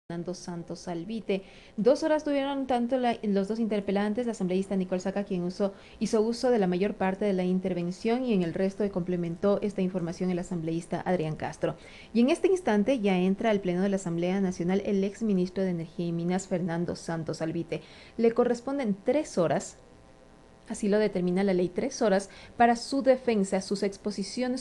Fernando Santos Albite. 2 horas tuvieron tanto los dos interpelantes, la asambleísta Nicole Saca, quien hizo uso de la mayor parte de la intervención, y en el resto complementó esta información el asambleísta Adrián Castro. Y en este instante ya entra al Pleno de la Asamblea Nacional el exministro de Energía y Minas, Fernando Santos Albite. Le corresponden 3 horas. Así lo determina la ley, 3 horas para su defensa, su exposición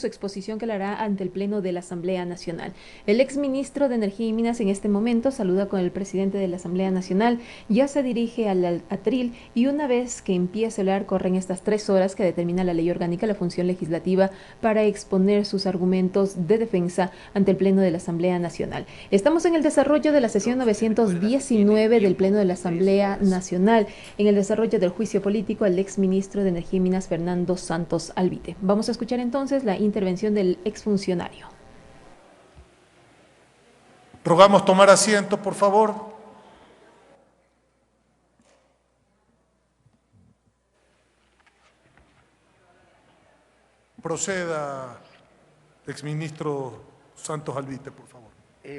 que la hará ante el Pleno de la Asamblea Nacional. El exministro de Energía y Minas en este momento saluda con el presidente de la Asamblea Nacional, ya se dirige al atril, y una vez que empiece a hablar corren estas 3 horas que determina la ley orgánica, la función legislativa, para exponer sus argumentos de defensa ante el Pleno de la Asamblea Nacional. Estamos en el desarrollo de la sesión 919 del Pleno de la Asamblea Nacional, en el desarrollo del juicio político al exministro de Energía y Minas, Fernando Santos Albite. Vamos a escuchar entonces la intervención del exfuncionario. Rogamos tomar asiento, por favor. Proceda, exministro Santos Albite, por favor.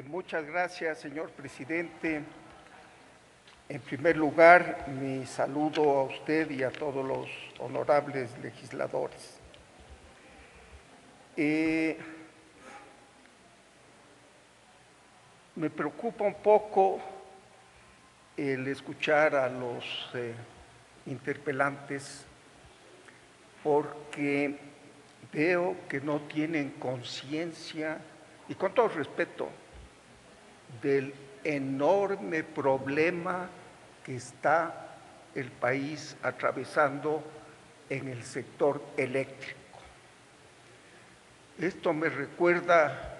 Muchas gracias, señor presidente. En primer lugar, mi saludo a usted y a todos los honorables legisladores. Me preocupa un poco el escuchar a los interpelantes, porque veo que no tienen conciencia, y con todo respeto, del enorme problema que está el país atravesando en el sector eléctrico. Esto me recuerda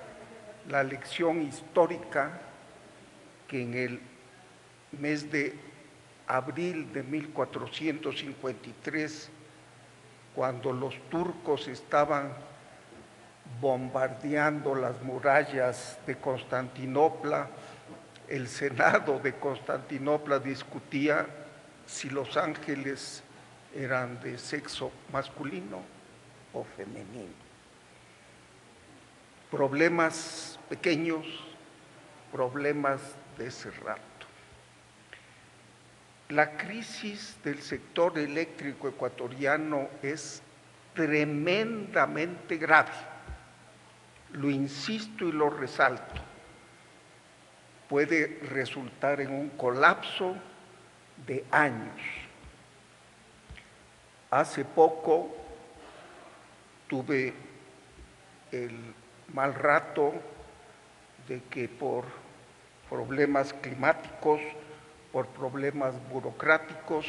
la lección histórica que en el mes de abril de 1453, cuando los turcos estaban bombardeando las murallas de Constantinopla, el Senado de Constantinopla discutía si los ángeles eran de sexo masculino o femenino. Problemas pequeños, problemas de ese rato. La crisis del sector eléctrico ecuatoriano es tremendamente grave. Lo insisto y lo resalto. Puede resultar en un colapso de años. Hace poco tuve el mal rato de que por problemas climáticos, por problemas burocráticos,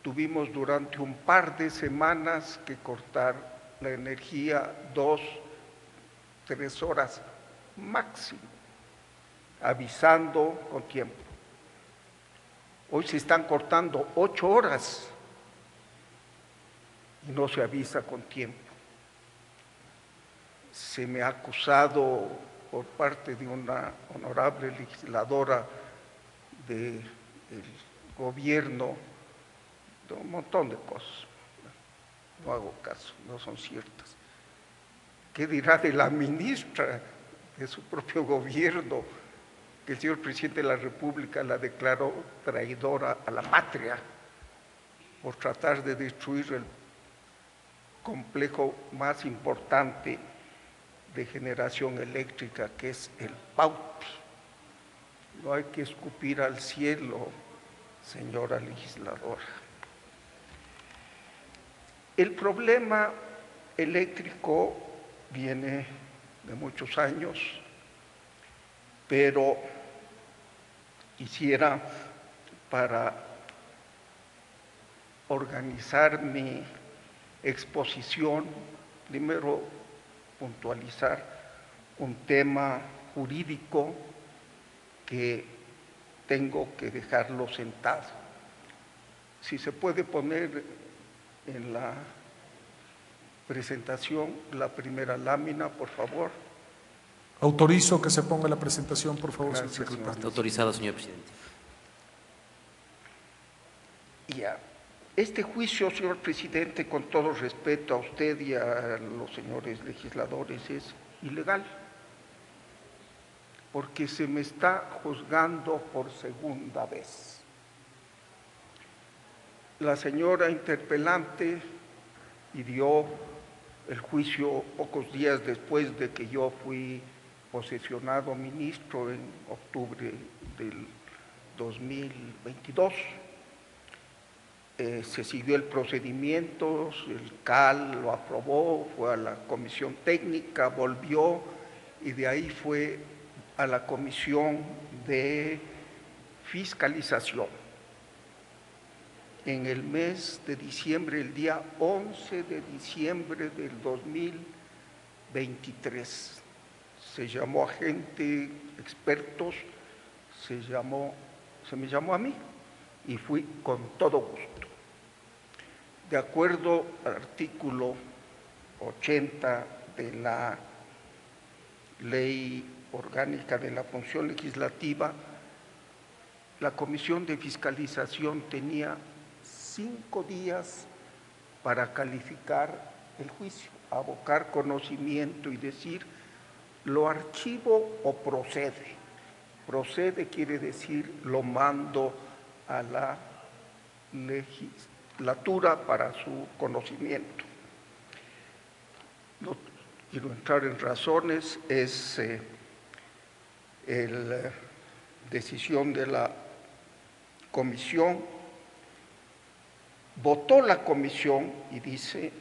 tuvimos durante un par de semanas que cortar la energía 2-3 horas máximo, avisando con tiempo. Hoy se están cortando 8 horas y no se avisa con tiempo. Se me ha acusado por parte de una honorable legisladora del gobierno de un montón de cosas. No hago caso, no son ciertas. ¿Qué dirá de la ministra de su propio gobierno, que el señor presidente de la República la declaró traidora a la patria por tratar de destruir el complejo más importante de generación eléctrica, que es el Pauti? No hay que escupir al cielo, señora legisladora. El problema eléctrico viene de muchos años, pero quisiera, para organizar mi exposición, primero puntualizar un tema jurídico que tengo que dejarlo sentado. Si se puede poner en la presentación la primera lámina, por favor. Autorizo que se ponga la presentación, por favor, Gracias, señor secretario. Está autorizado, señor presidente. Ya. Este juicio, señor presidente, con todo respeto a usted y a los señores legisladores, es ilegal. porque se me está juzgando por segunda vez. La señora interpelante pidió el juicio pocos días después de que yo fui posesionado ministro en octubre del 2022. Se siguió el procedimiento, el CAL lo aprobó, fue a la comisión técnica, volvió y de ahí fue a la comisión de fiscalización. En el mes de diciembre, el día 11 de diciembre del 2023, se llamó a gente, expertos, se me llamó a mí y fui con todo gusto. De acuerdo al artículo 80 de la Ley Orgánica de la Función Legislativa, la Comisión de Fiscalización tenía 5 días para calificar el juicio, abocar conocimiento y decir, ¿lo archivo o procede? Procede quiere decir, lo mando a la legislatura para su conocimiento. No quiero entrar en razones, es la decisión de la comisión. Votó la comisión y dice,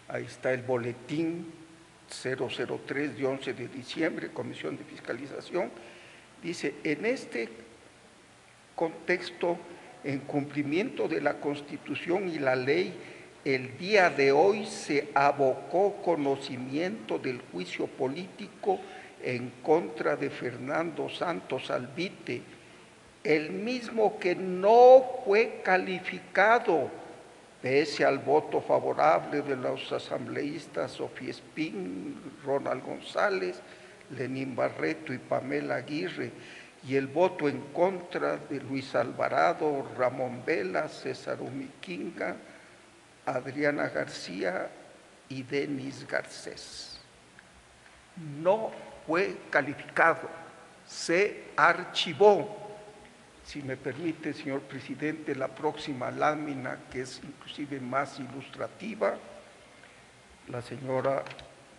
ahí está el boletín 003 de 11 de diciembre, Comisión de Fiscalización, dice, en este contexto, en cumplimiento de la Constitución y la ley, el día de hoy se abocó conocimiento del juicio político en contra de Fernando Santos Albite, el mismo que no fue calificado, pese al voto favorable de los asambleístas Sofía Espín, Ronald González, Lenín Barreto y Pamela Aguirre, y el voto en contra de Luis Alvarado, Ramón Vela, César Umiquinga, Adriana García y Denis Garcés. No fue calificado, se archivó. Si me permite, señor presidente, la próxima lámina, que es inclusive más ilustrativa, la señora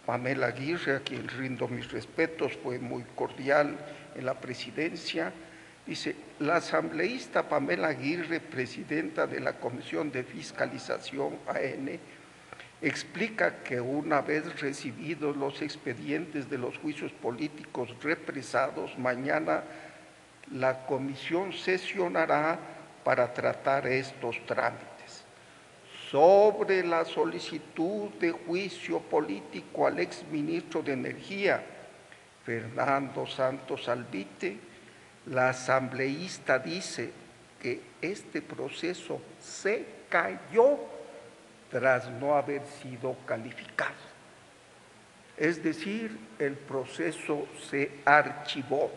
Pamela Aguirre, a quien rindo mis respetos, fue muy cordial en la presidencia, dice, la asambleísta Pamela Aguirre, presidenta de la Comisión de Fiscalización AN, explica que una vez recibidos los expedientes de los juicios políticos represados, mañana la comisión sesionará para tratar estos trámites. Sobre la solicitud de juicio político al exministro de Energía, Fernando Santos Albite, la asambleísta dice que este proceso se cayó tras no haber sido calificado. Es decir, el proceso se archivó.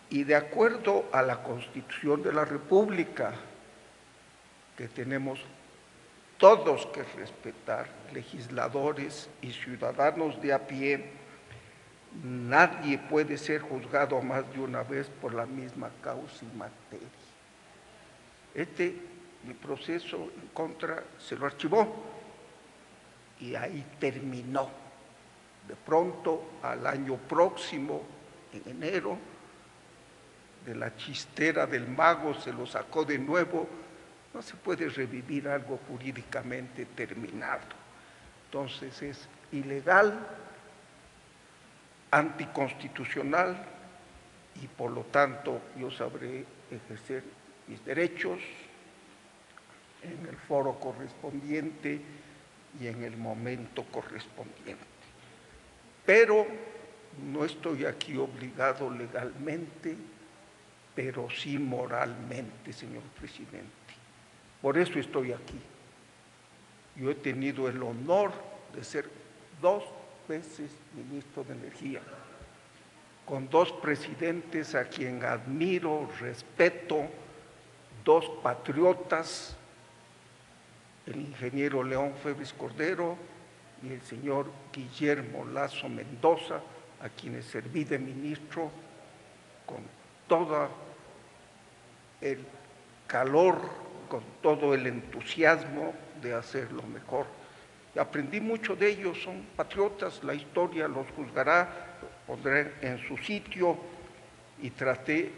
Y de acuerdo a la Constitución de la República, que tenemos todos que respetar, legisladores y ciudadanos de a pie, nadie puede ser juzgado más de una vez por la misma causa y materia. Mi proceso en contra se lo archivó y ahí terminó. De pronto, al año próximo, en enero, de la chistera del mago se lo sacó de nuevo. No se puede revivir algo jurídicamente terminado. Entonces es ilegal, anticonstitucional y por lo tanto yo sabré ejercer mis derechos en el foro correspondiente y en el momento correspondiente. Pero no estoy aquí obligado legalmente, pero sí moralmente, señor presidente. Por eso estoy aquí. Yo he tenido el honor de ser 2 veces ministro de Energía, con 2 presidentes a quien admiro, respeto, 2 patriotas, el ingeniero León Febres Cordero y el señor Guillermo Lazo Mendoza, a quienes serví de ministro con todo el calor, con todo el entusiasmo de hacerlo mejor. Y aprendí mucho de ellos, son patriotas, la historia los juzgará, los pondré en su sitio, y traté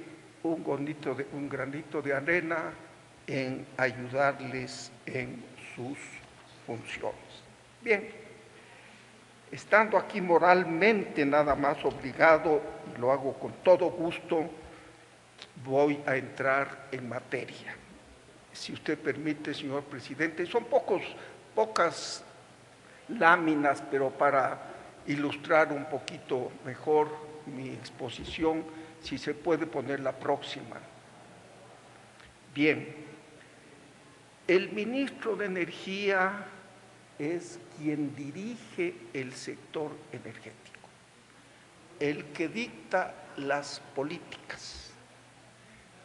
un granito de arena en ayudarles en sus funciones. Bien, estando aquí moralmente nada más obligado, y lo hago con todo gusto, voy a entrar en materia. Si usted permite, señor presidente, son pocas láminas, pero para ilustrar un poquito mejor mi exposición, si se puede poner la próxima. Bien, el ministro de Energía es quien dirige el sector energético, el que dicta las políticas,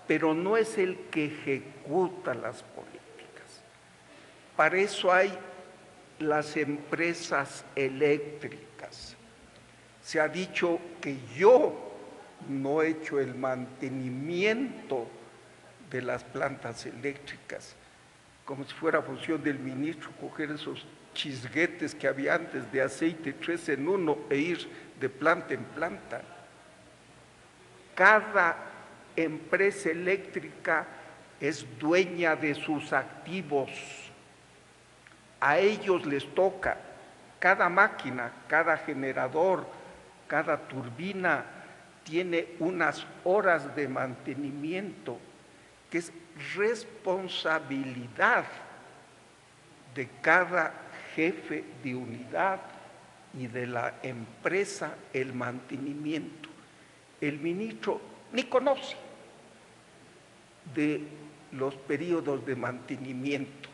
pero no es el que ejecuta las políticas. Para eso hay las empresas eléctricas. Se ha dicho que yo no he hecho el mantenimiento de las plantas eléctricas, como si fuera función del ministro coger esos chisguetes que había antes de aceite 3 en 1 e ir de planta en planta. Cada empresa eléctrica es dueña de sus activos. A ellos les toca cada máquina, cada generador, cada turbina tiene unas horas de mantenimiento que es responsabilidad de cada jefe de unidad y de la empresa el mantenimiento. El ministro ni conoce de los periodos de mantenimiento.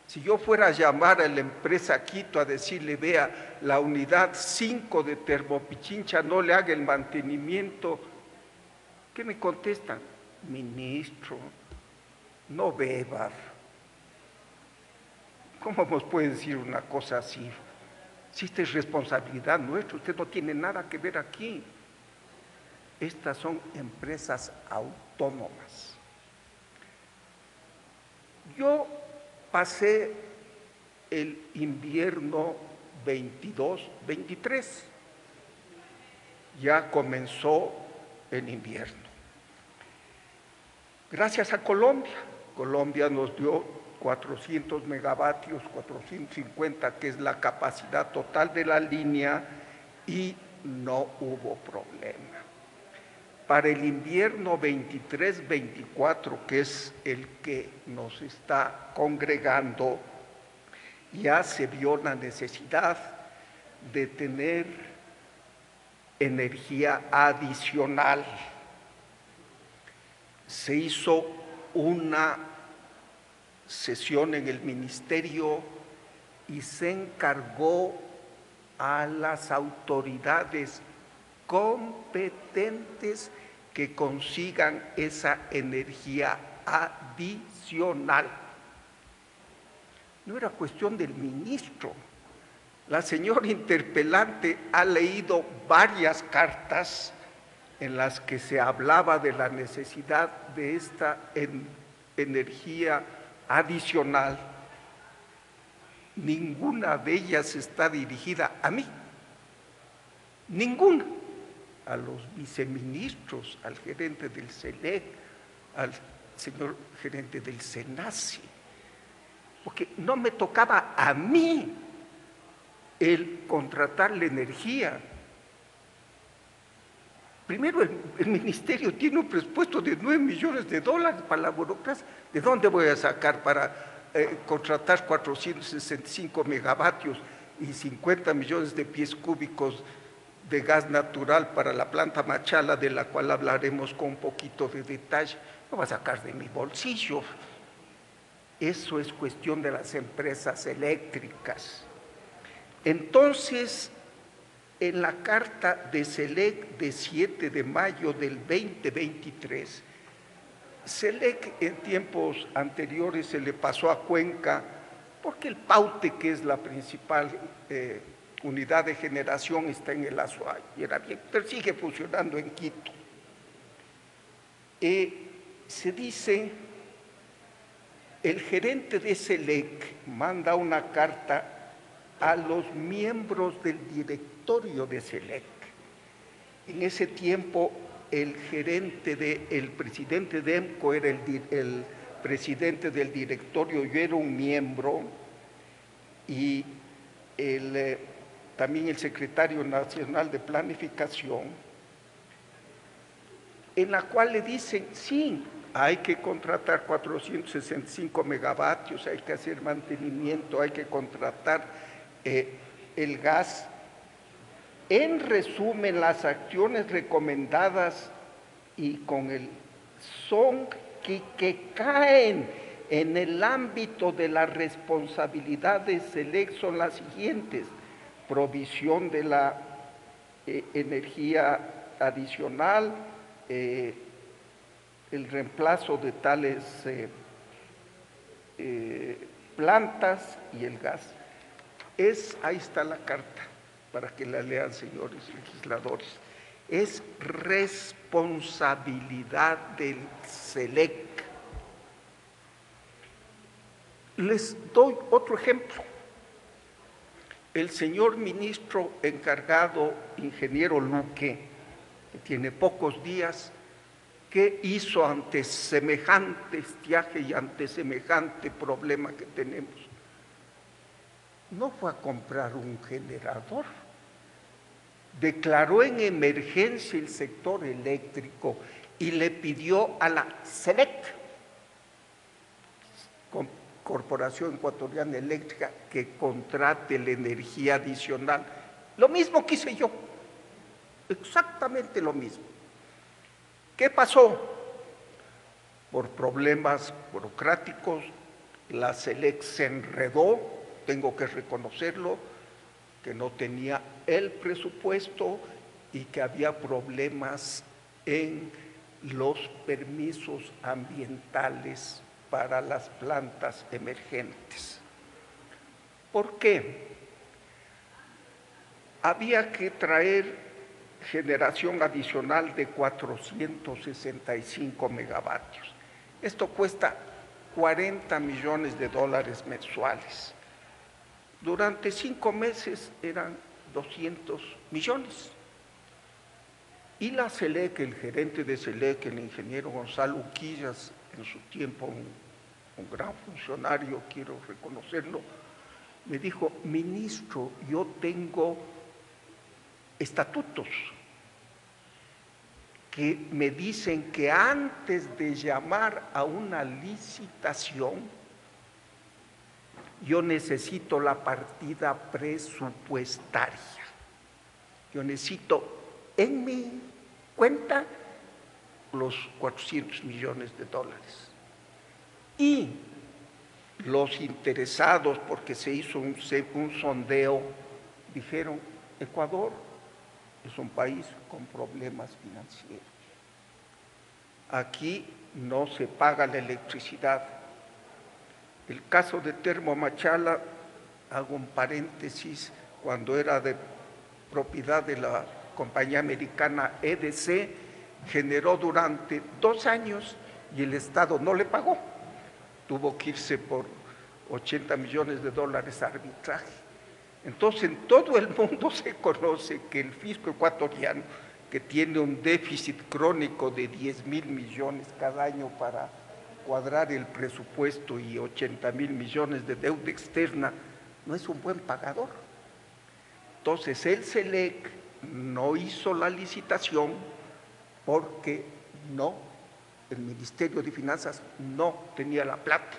Si yo fuera a llamar a la empresa Quito a decirle, vea, la unidad 5 de Termopichincha no le haga el mantenimiento, ¿qué me contestan? Ministro, no beba. ¿Cómo nos puede decir una cosa así? Si esta es responsabilidad nuestra, usted no tiene nada que ver aquí. Estas son empresas autónomas. Yo pasé el invierno 22-23. Ya comenzó el invierno. Gracias a Colombia. Colombia nos dio 400 megavatios, 450, que es la capacidad total de la línea, y no hubo problema. Para el invierno 23-24, que es el que nos está congregando, ya se vio la necesidad de tener energía adicional. Se hizo una sesión en el ministerio y se encargó a las autoridades competentes que consigan esa energía adicional. No era cuestión del ministro. La señora interpelante ha leído varias cartas en las que se hablaba de la necesidad de esta energía adicional. Ninguna de ellas está dirigida a mí, ninguna. A los viceministros, al gerente del SELEC, al señor gerente del SENACE, porque no me tocaba a mí el contratar la energía. Primero, el ministerio tiene un presupuesto de $9 millones para la burocracia. ¿De dónde voy a sacar para contratar 465 megavatios y 50 millones de pies cúbicos de gas natural para la planta Machala, de la cual hablaremos con un poquito de detalle? No va a sacar de mi bolsillo. Eso es cuestión de las empresas eléctricas. Entonces, en la carta de SELEC de 7 de mayo del 2023, SELEC en tiempos anteriores se le pasó a Cuenca porque el Paute, que es la principal unidad de generación está en el Azuay, y era bien, pero sigue funcionando en Quito. Se dice, el gerente de SELEC manda una carta a los miembros del directorio de SELEC. En ese tiempo, el presidente de EMCO era el presidente del directorio, yo era un miembro, y también el secretario nacional de planificación, en la cual le dicen, sí, hay que contratar 465 megavatios, hay que hacer mantenimiento, hay que contratar el gas. En resumen, las acciones recomendadas y con el son que caen en el ámbito de la responsabilidad de SELEC son las siguientes: provisión de la energía adicional, el reemplazo de tales plantas y el gas. Ahí está la carta, para que la lean, señores legisladores. Es responsabilidad del SELEC. Les doy otro ejemplo. El señor ministro encargado, ingeniero Luque, que tiene pocos días, ¿qué hizo ante semejante estiaje y ante semejante problema que tenemos? No fue a comprar un generador. Declaró en emergencia el sector eléctrico y le pidió a la SELEC, Corporación Ecuatoriana Eléctrica, que contrate la energía adicional. Lo mismo que hice yo, exactamente lo mismo. ¿Qué pasó? Por problemas burocráticos, la SELEC se enredó, tengo que reconocerlo, que no tenía el presupuesto y que había problemas en los permisos ambientales para las plantas emergentes. ¿Por qué? Había que traer generación adicional de 465 megavatios. Esto cuesta $40 millones mensuales. Durante 5 meses eran 200 millones. Y la SELEC, el gerente de SELEC, el ingeniero Gonzalo Uquillas, en su tiempo un gran funcionario, quiero reconocerlo, me dijo: ministro, yo tengo estatutos que me dicen que antes de llamar a una licitación, yo necesito la partida presupuestaria. Yo necesito en mi cuenta los 400 millones de dólares. Y los interesados, porque se hizo un sondeo, dijeron: Ecuador es un país con problemas financieros. Aquí no se paga la electricidad. El caso de Termomachala, hago un paréntesis, cuando era de propiedad de la compañía americana EDC, generó durante 2 años y el Estado no le pagó. Tuvo que irse por 80 millones de dólares a arbitraje. Entonces, en todo el mundo se conoce que el fisco ecuatoriano, que tiene un déficit crónico de 10.000 millones cada año para cuadrar el presupuesto y 80.000 millones de deuda externa, no es un buen pagador. Entonces, el SELEC no hizo la licitación porque el Ministerio de Finanzas no tenía la plata.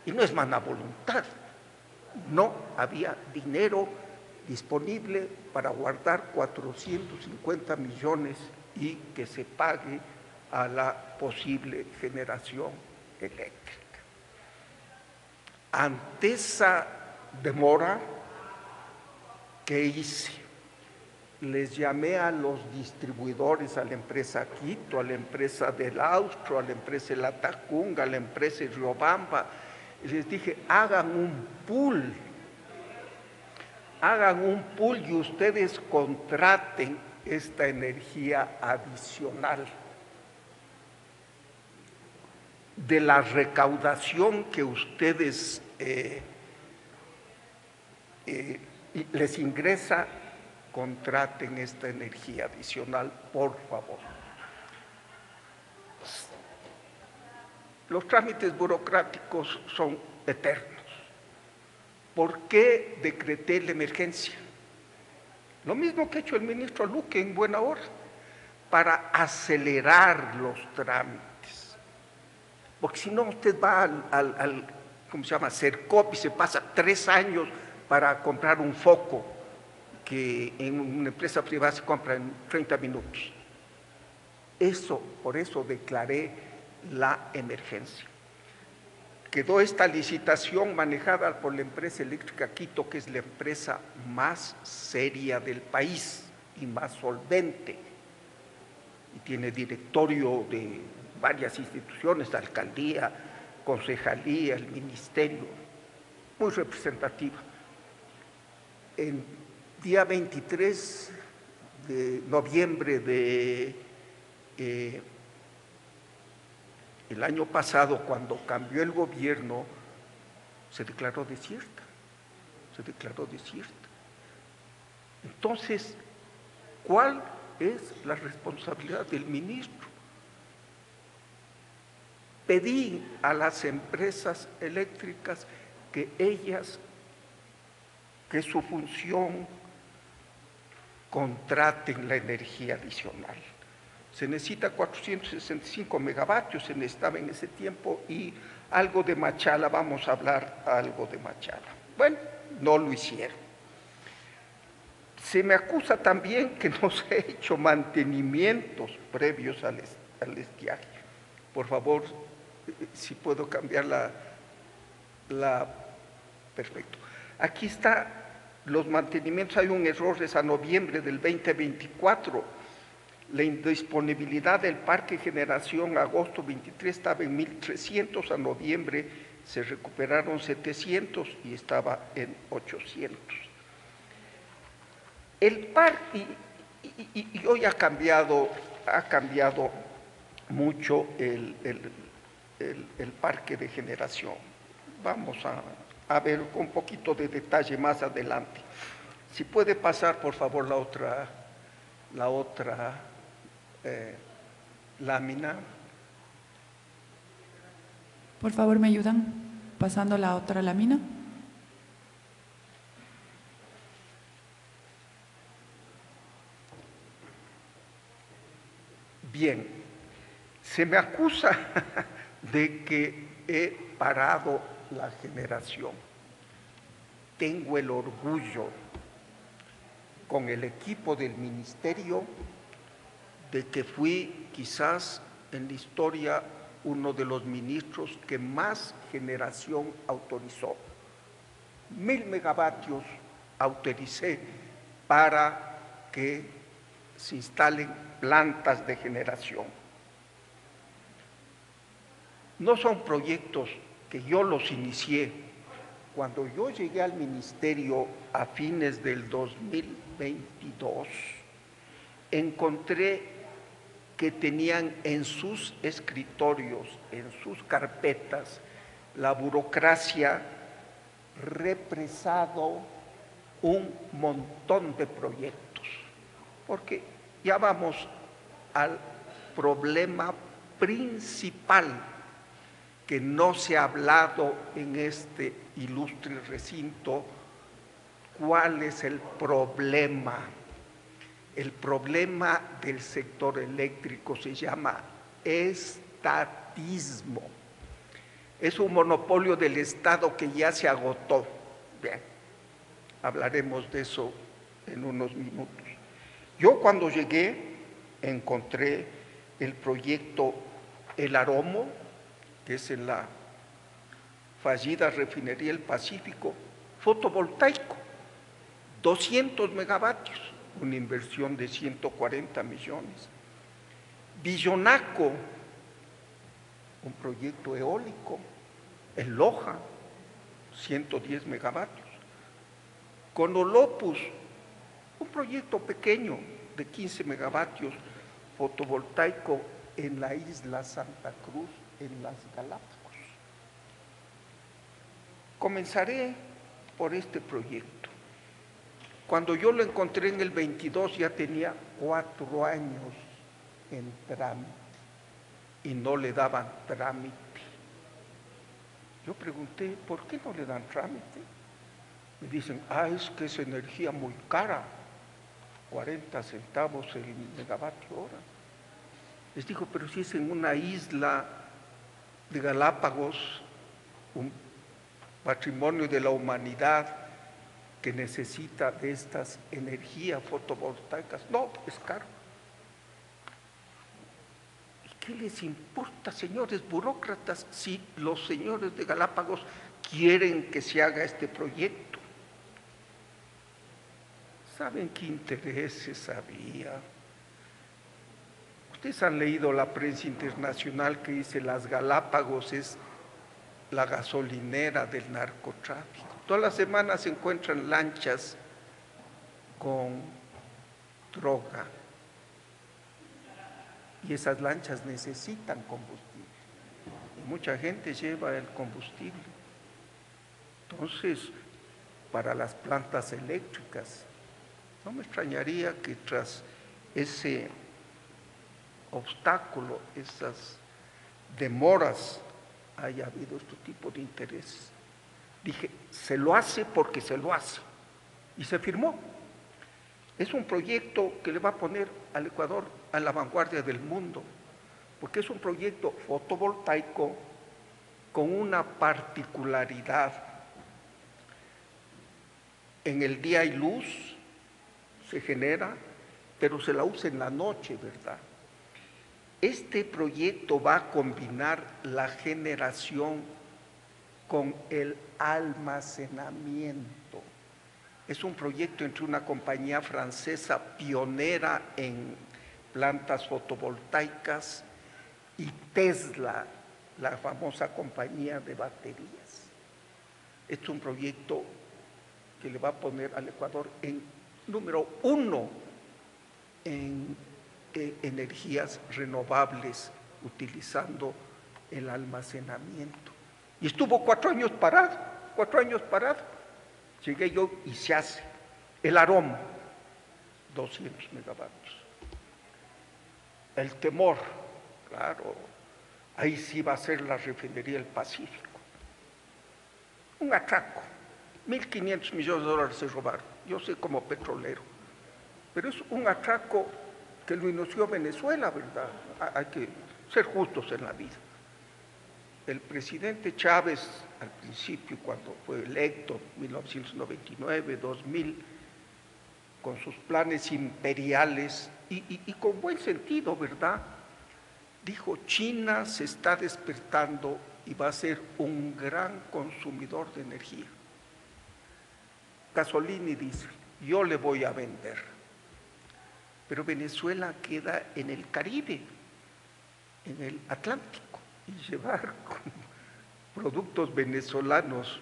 Y no es mala voluntad, no había dinero disponible para guardar 450 millones y que se pague a la posible generación eléctrica. Ante esa demora, ¿qué hice? Les llamé a los distribuidores, a la empresa Quito, a la empresa del Austro, a la empresa de La Tacunga, a la empresa de Riobamba, y les dije: hagan un pool hagan un pool y ustedes contraten esta energía adicional de la recaudación que ustedes les ingresa, contraten esta energía adicional, por favor. Los trámites burocráticos son eternos. ¿Por qué decreté la emergencia? Lo mismo que ha hecho el ministro Luque en buena hora, para acelerar los trámites. Porque si no, usted va al ¿cómo se llama?, Cercop, y se pasa 3 años para comprar un foco que en una empresa privada se compra en 30 minutos. Por eso declaré la emergencia. Quedó esta licitación manejada por la empresa eléctrica Quito, que es la empresa más seria del país y más solvente, y tiene directorio de varias instituciones, la alcaldía, concejalía, el ministerio, muy representativa. El día 23 de noviembre de el año pasado, cuando cambió el gobierno, se declaró desierta. Entonces, ¿cuál es la responsabilidad del ministro? Pedí a las empresas eléctricas que su función, contraten la energía adicional. Se necesita 465 megavatios, se necesitaba en ese tiempo, y algo de Machala, vamos a hablar algo de Machala. Bueno, no lo hicieron. Se me acusa también que no se ha hecho mantenimientos previos al estiaje. Por favor, si puedo cambiar perfecto. Aquí está los mantenimientos. Hay un error, es a noviembre del 2024. La indisponibilidad del parque de generación a agosto 23 estaba en 1.300, a noviembre se recuperaron 700 y estaba en 800. El parque, y hoy ha cambiado mucho el parque de generación. Vamos a ver con un poquito de detalle más adelante. Si puede pasar, por favor, la otra lámina. Por favor, ¿me ayudan pasando la otra lámina? Bien, se me acusa de que he parado la generación. Tengo el orgullo, con el equipo del ministerio, de que fui quizás en la historia uno de los ministros que más generación autorizó. 1.000 megavatios autoricé para que se instalen plantas de generación. No son proyectos que yo los inicié. Cuando yo llegué al ministerio a fines del 2022, encontré que tenían en sus escritorios, en sus carpetas, la burocracia represado un montón de proyectos, porque ya vamos al problema principal que no se ha hablado en este ilustre recinto. ¿Cuál es el problema? El problema del sector eléctrico se llama estatismo. Es un monopolio del Estado que ya se agotó. Bien, hablaremos de eso en unos minutos. Yo cuando llegué encontré el proyecto El Aromo, que es en la fallida refinería El Pacífico, fotovoltaico, 200 megavatios. Una inversión de 140 millones. Villonaco, un proyecto eólico, en Loja, 110 megavatios. Conolopus, un proyecto pequeño de 15 megavatios fotovoltaico en la isla Santa Cruz, en las Galápagos. Comenzaré por este proyecto. Cuando yo lo encontré en el 22 ya tenía 4 años en trámite y no le daban trámite. Yo pregunté, ¿por qué no le dan trámite? Me dicen, es que es energía muy cara, 40 centavos el megavatio hora. Les digo, pero si es en una isla de Galápagos, un patrimonio de la humanidad que necesita de estas energías fotovoltaicas. No, es caro. ¿Y qué les importa, señores burócratas, si los señores de Galápagos quieren que se haga este proyecto? ¿Saben qué intereses había? Ustedes han leído la prensa internacional que dice las Galápagos es la gasolinera del narcotráfico. Todas las semanas se encuentran lanchas con droga y esas lanchas necesitan combustible y mucha gente lleva el combustible. Entonces, para las plantas eléctricas, no me extrañaría que tras ese obstáculo, esas demoras, haya habido este tipo de intereses. Dije, se lo hace porque se lo hace. Y se firmó. Es un proyecto que le va a poner al Ecuador a la vanguardia del mundo, porque es un proyecto fotovoltaico con una particularidad. En el día hay luz, se genera, pero se la usa en la noche, ¿verdad? Este proyecto va a combinar la generación con el almacenamiento. Es un proyecto entre una compañía francesa pionera en plantas fotovoltaicas y Tesla, la famosa compañía de baterías. Este es un proyecto que le va a poner al Ecuador en número 1 en energías renovables utilizando el almacenamiento. Y estuvo 4 años parado, 4 años parado. Llegué yo y se hace. El aroma, 200 megavatios. El temor, claro, ahí sí va a ser la refinería del Pacífico. Un atraco, 1.500 millones de dólares se robaron. Yo sé como petrolero, pero es un atraco que lo inició Venezuela, ¿verdad? Hay que ser justos en la vida. El presidente Chávez, al principio, cuando fue electo, 1999, 2000, con sus planes imperiales y con buen sentido, ¿verdad? Dijo, China se está despertando y va a ser un gran consumidor de energía. Casolini dice, yo le voy a vender. Pero Venezuela queda en el Caribe, en el Atlántico, y llevar productos venezolanos,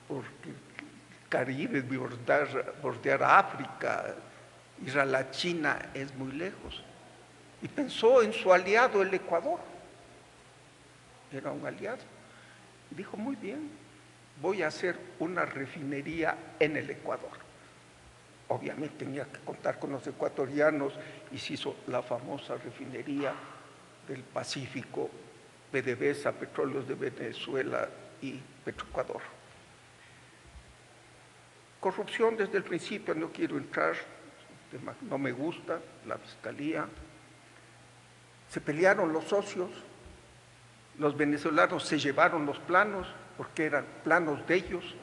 porque el Caribe, bordear África, ir a la China es muy lejos. Y pensó en su aliado, el Ecuador. Era un aliado. Y dijo, muy bien, voy a hacer una refinería en el Ecuador. Obviamente tenía que contar con los ecuatorianos y se hizo la famosa refinería del Pacífico, PDVSA, Petróleos de Venezuela y Petroecuador. Corrupción desde el principio, no quiero entrar, no me gusta, la fiscalía. Se pelearon los socios, los venezolanos se llevaron los planos porque eran planos de ellos.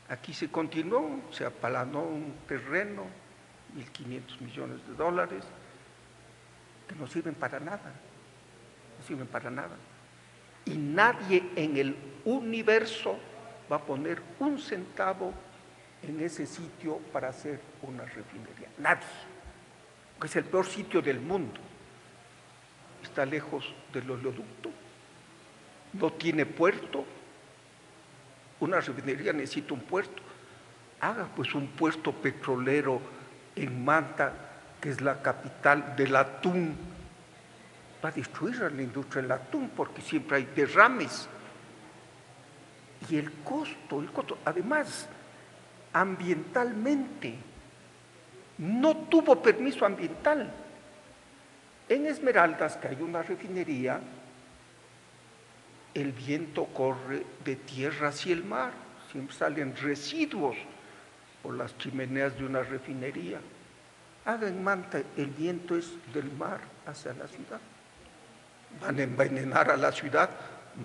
Aquí se continuó, se apalanó un terreno, 1.500 millones de dólares, que no sirven para nada, no sirven para nada. Y nadie en el universo va a poner un centavo en ese sitio para hacer una refinería. Nadie, porque es el peor sitio del mundo. Está lejos del oleoducto, no tiene puerto. Una refinería necesita un puerto. haga pues un puerto petrolero en Manta, que es la capital del atún. Va a destruir a la industria del atún porque siempre hay derrames. Y el costo, además, ambientalmente, no tuvo permiso ambiental. En Esmeraldas, que hay una refinería, el viento corre de tierra hacia el mar, siempre salen residuos por las chimeneas de una refinería. Haga en Manta, el viento es del mar hacia la ciudad. Van a envenenar a la ciudad,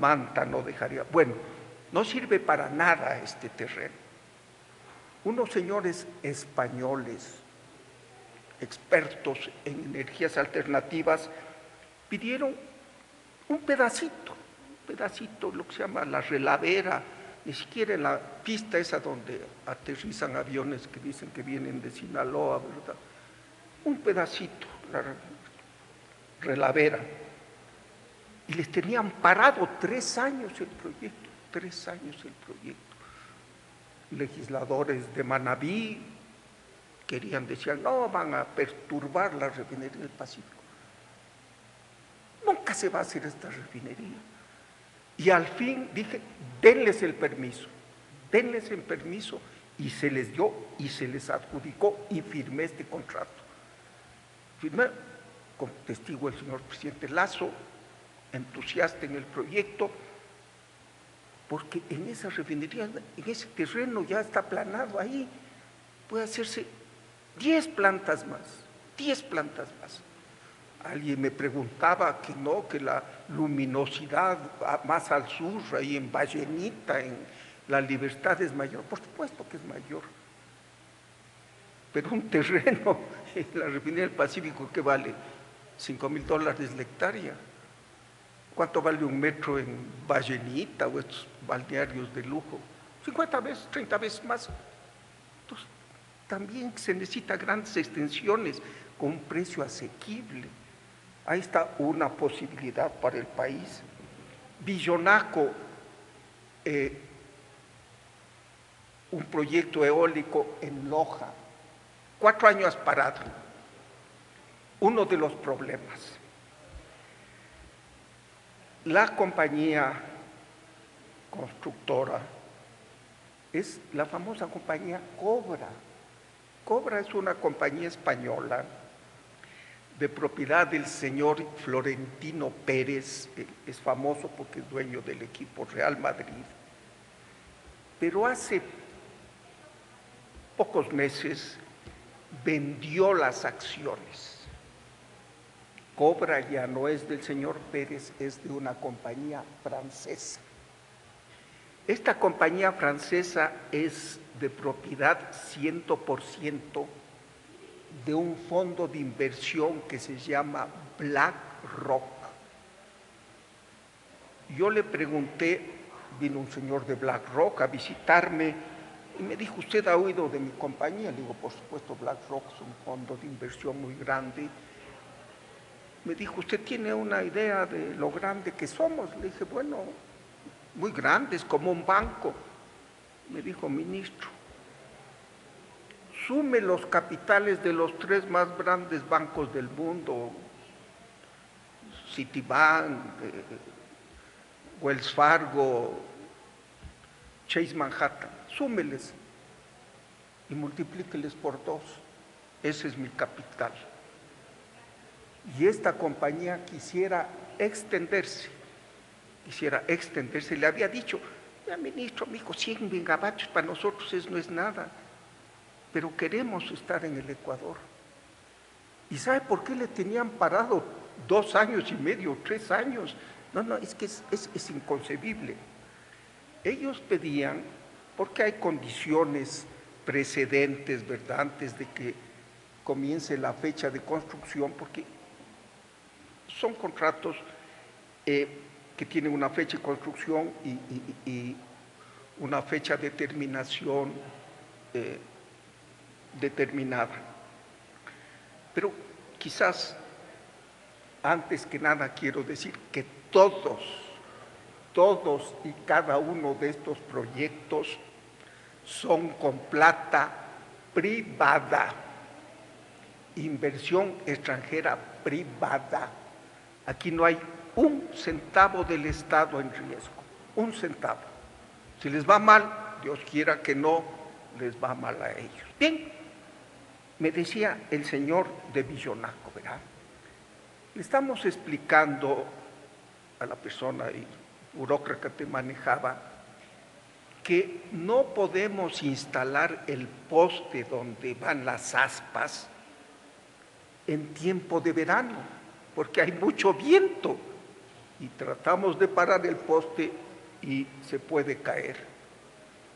Manta no dejaría. Bueno, no sirve para nada este terreno. Unos señores españoles, expertos en energías alternativas, pidieron un pedacito, lo que se llama la relavera, ni siquiera en la pista esa donde aterrizan aviones que dicen que vienen de Sinaloa, ¿verdad? Un pedacito, la relavera. Y les tenían parado 3 años el proyecto, 3 años el proyecto. Legisladores de Manabí decían, no, van a perturbar la refinería del Pacífico. Nunca se va a hacer esta refinería. Y al fin dije, denles el permiso, y se les dio y se les adjudicó y firmé este contrato. Firmé con testigo el señor presidente Lasso, entusiasta en el proyecto, porque en esa refinería, en ese terreno ya está aplanado ahí, puede hacerse 10 plantas más. Alguien me preguntaba que no, que la luminosidad más al sur, ahí en Vallenita, en La Libertad es mayor. Por supuesto que es mayor. Pero un terreno en la refinería del Pacífico, ¿qué vale? $5,000 la hectárea. ¿Cuánto vale un metro en Vallenita o estos balnearios de lujo? 50 veces, 30 veces más. Entonces, también se necesitan grandes extensiones con un precio asequible. Ahí está una posibilidad para el país. Villonaco, un proyecto eólico en Loja, 4 años parado. Uno de los problemas. La compañía constructora es la famosa compañía Cobra. Cobra es una compañía española de propiedad del señor Florentino Pérez, es famoso porque es dueño del equipo Real Madrid, pero hace pocos meses vendió las acciones. Cobra ya no es del señor Pérez, es de una compañía francesa. Esta compañía francesa es de propiedad 100% de un fondo de inversión que se llama BlackRock. Yo le pregunté, vino un señor de BlackRock a visitarme y me dijo, ¿usted ha oído de mi compañía? Le digo, por supuesto, BlackRock es un fondo de inversión muy grande. Me dijo, ¿usted tiene una idea de lo grande que somos? Le dije, bueno, muy grandes, como un banco. Me dijo, ministro, sume los capitales de los 3 más grandes bancos del mundo, Citibank, Wells Fargo, Chase Manhattan, súmeles y multiplíqueles por 2. Ese es mi capital. Y esta compañía quisiera extenderse, le había dicho, ya ministro, amigo, 100 megavatios para nosotros no es nada, pero queremos estar en el Ecuador. ¿Y sabe por qué le tenían parado 2 años y medio, 3 años? No, es que es inconcebible. Ellos pedían, porque hay condiciones precedentes, ¿verdad?, antes de que comience la fecha de construcción, porque son contratos que tienen una fecha de construcción y una fecha de terminación determinada. Pero quizás, antes que nada, quiero decir que todos y cada uno de estos proyectos son con plata privada, inversión extranjera privada. Aquí no hay un centavo del Estado en riesgo, un centavo. Si les va mal, Dios quiera que no les va mal a ellos. Bien, me decía el señor de Villonaco, ¿verdad? Le estamos explicando a la persona y burócrata que manejaba que no podemos instalar el poste donde van las aspas en tiempo de verano, porque hay mucho viento y tratamos de parar el poste y se puede caer.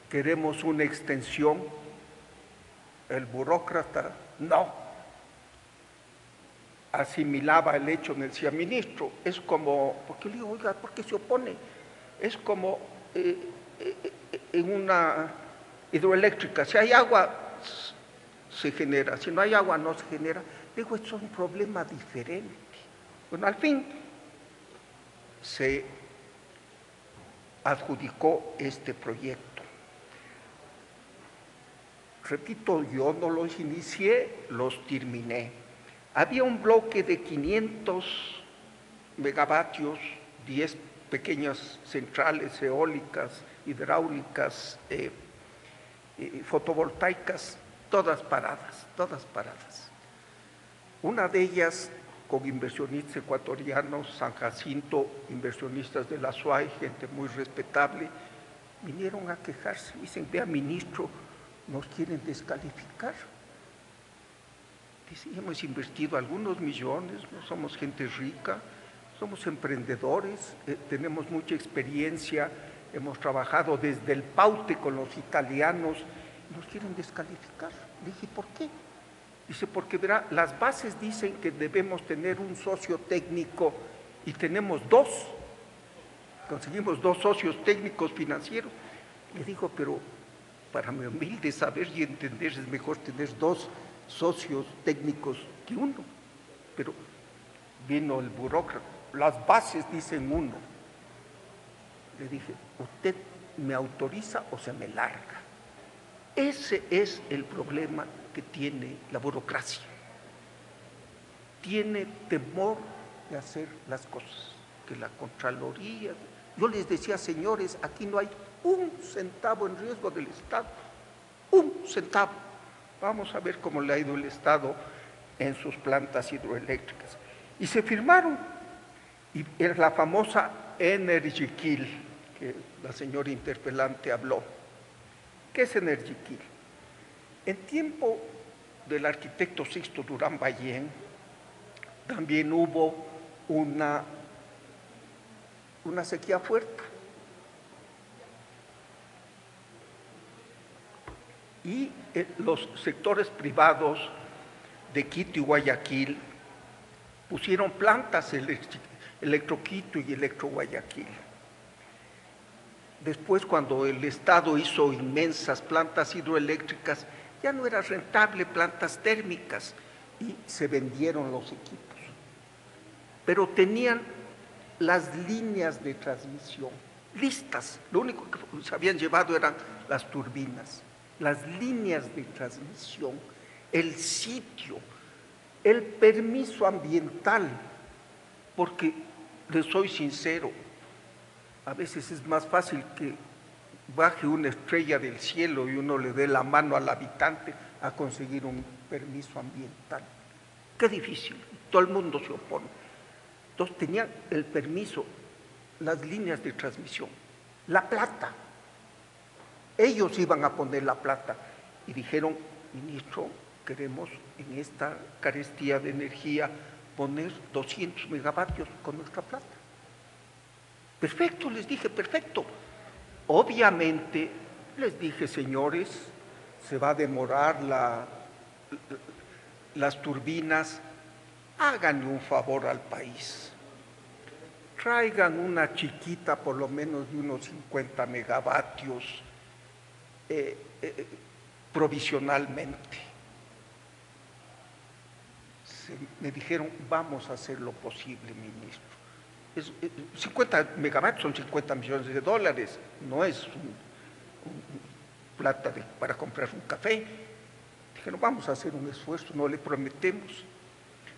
Queremos una extensión. El burócrata no. Asimilaba el hecho, me decía, ministro, es como, porque le digo, oiga, ¿por qué se opone? Es como en una hidroeléctrica, si hay agua se genera, si no hay agua no se genera. Digo, esto es un problema diferente. Bueno, al fin se adjudicó este proyecto. Repito, yo no los inicié, los terminé. Había un bloque de 500 megavatios, 10 pequeñas centrales eólicas, hidráulicas, fotovoltaicas, todas paradas, todas paradas. Una de ellas con inversionistas ecuatorianos, San Jacinto, inversionistas de la SUAY, gente muy respetable, vinieron a quejarse. Dicen, vea, ministro, nos quieren descalificar. Dice, hemos invertido algunos millones, no somos gente rica, somos emprendedores, tenemos mucha experiencia, hemos trabajado desde el Paute con los italianos, nos quieren descalificar. Le dije, ¿por qué? Dice, porque verá, las bases dicen que debemos tener un socio técnico y tenemos dos, conseguimos 2 socios técnicos financieros. Le digo, pero para mi humilde saber y entender es mejor tener 2 socios técnicos que uno. Pero vino el burócrata, las bases dicen uno. Le dije, ¿usted me autoriza o se me larga? Ese es el problema que tiene la burocracia. Tiene temor de hacer las cosas, que la Contraloría. Yo les decía, señores, aquí no hay un centavo en riesgo del Estado, un centavo. Vamos a ver cómo le ha ido el Estado en sus plantas hidroeléctricas. Y se firmaron, y es la famosa Energy Kill, que la señora interpelante habló. ¿Qué es Energy Kill? En tiempo del arquitecto Sixto Durán Ballén, también hubo una sequía fuerte. Y los sectores privados de Quito y Guayaquil pusieron plantas Electroquito y Electroguayaquil. Después, cuando el Estado hizo inmensas plantas hidroeléctricas, ya no era rentable plantas térmicas y se vendieron los equipos. Pero tenían las líneas de transmisión listas. Lo único que se habían llevado eran las turbinas, las líneas de transmisión, el sitio, el permiso ambiental, porque les soy sincero, a veces es más fácil que baje una estrella del cielo y uno le dé la mano al habitante a conseguir un permiso ambiental. Qué difícil, todo el mundo se opone. Entonces tenían el permiso, las líneas de transmisión, la plata. Ellos iban a poner la plata y dijeron, ministro, queremos en esta carestía de energía poner 200 megavatios con nuestra plata. Perfecto, les dije, perfecto. Obviamente, les dije, señores, se va a demorar las turbinas, háganle un favor al país. Traigan una chiquita, por lo menos de unos 50 megavatios, provisionalmente. Me dijeron, vamos a hacer lo posible, ministro. 50 megavatios son 50 millones de dólares, no es plata para comprar un café. Dije, no, vamos a hacer un esfuerzo, no le prometemos.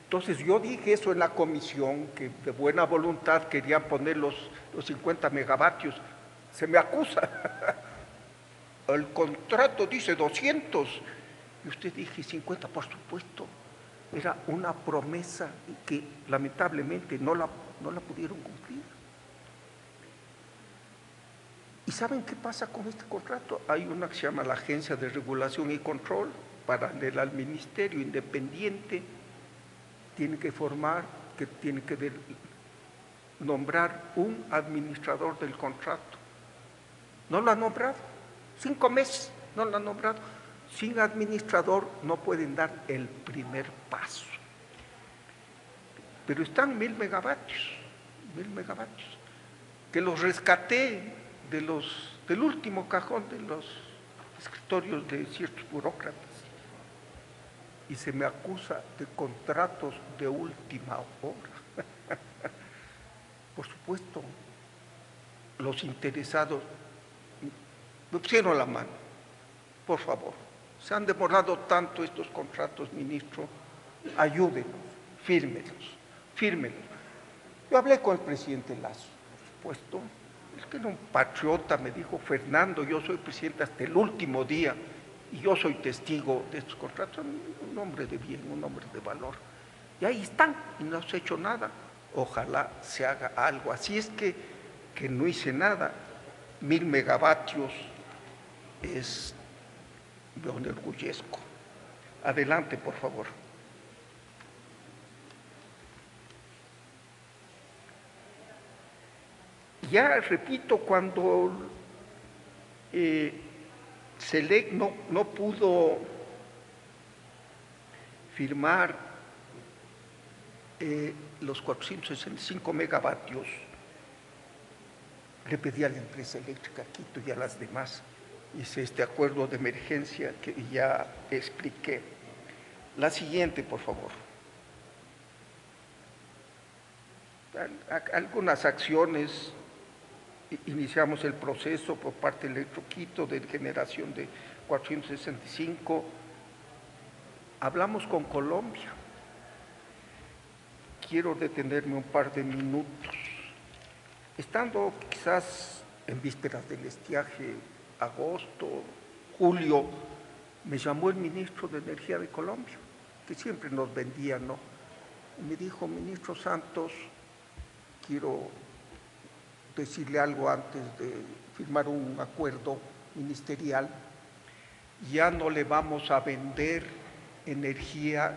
Entonces yo dije eso en la comisión, que de buena voluntad querían poner los 50 megavatios. Se me acusa. El contrato dice 200. Y usted dije 50, por supuesto. Era una promesa que lamentablemente no la pudieron cumplir. ¿Y saben qué pasa con este contrato? Hay una que se llama la Agencia de Regulación y Control, paralela al Ministerio, independiente, tiene que nombrar un administrador del contrato. No lo ha nombrado, 5 meses no lo ha nombrado. Sin administrador no pueden dar el primer paso. Pero están 1000 megavatios, que los rescaté del último cajón de los escritorios de ciertos burócratas. Y se me acusa de contratos de última hora. Por supuesto, los interesados me pusieron la mano. Por favor, se han demorado tanto estos contratos, ministro, ayúdenos, fírmelos. Yo hablé con el presidente Lasso, por supuesto, es que era un patriota, me dijo, Fernando, yo soy presidente hasta el último día y yo soy testigo de estos contratos, un hombre de bien, un hombre de valor. Y ahí están, y no se ha hecho nada. Ojalá se haga algo. Así es que no hice nada. 1000 megavatios es, me enorgullezco. Adelante, por favor. Ya repito, cuando SELEC no pudo firmar los 465 megavatios, le pedí a la empresa eléctrica Quito y a las demás, hice este acuerdo de emergencia que ya expliqué. La siguiente, por favor. Algunas acciones. Iniciamos el proceso por parte de Electroquito de generación de 465. Hablamos con Colombia. Quiero detenerme un par de minutos. Estando quizás en vísperas del estiaje, agosto, julio, me llamó el ministro de Energía de Colombia, que siempre nos vendía, ¿no? Y me dijo, ministro Santos, quiero decirle algo antes de firmar un acuerdo ministerial. Ya no le vamos a vender energía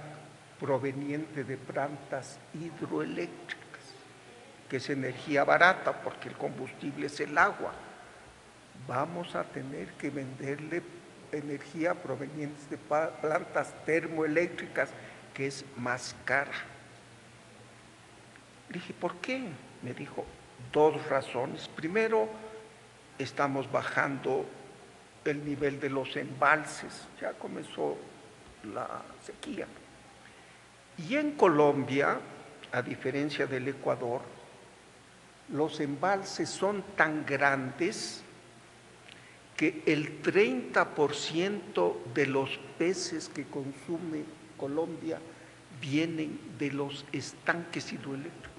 proveniente de plantas hidroeléctricas, que es energía barata porque el combustible es el agua. Vamos a tener que venderle energía proveniente de plantas termoeléctricas, que es más cara. Le dije, ¿por qué? Me dijo, 2 razones. Primero, estamos bajando el nivel de los embalses, ya comenzó la sequía. Y en Colombia, a diferencia del Ecuador, los embalses son tan grandes que el 30% de los peces que consume Colombia vienen de los estanques hidroeléctricos.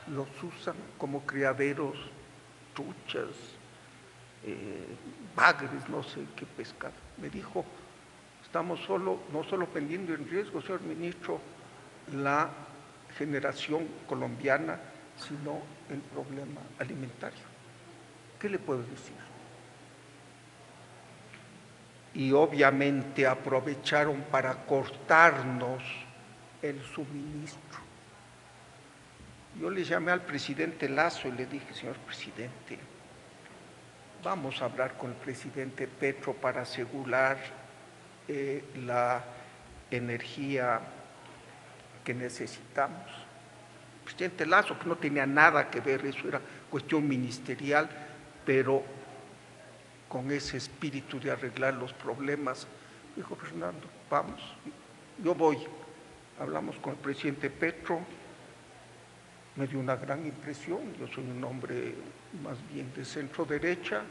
Los usan como criaderos, truchas, bagres, no sé qué pescado. Me dijo, estamos no solo pendiendo en riesgo, señor ministro, la generación colombiana, sino el problema alimentario. ¿Qué le puedo decir? Y obviamente aprovecharon para cortarnos el suministro. Yo le llamé al presidente Lasso y le dije, señor presidente, vamos a hablar con el presidente Petro para asegurar la energía que necesitamos. El presidente Lasso, que no tenía nada que ver, eso era cuestión ministerial, pero con ese espíritu de arreglar los problemas, dijo, Fernando, vamos, yo voy. Hablamos con el presidente Petro, me dio una gran impresión, yo soy un hombre más bien de centro derecha,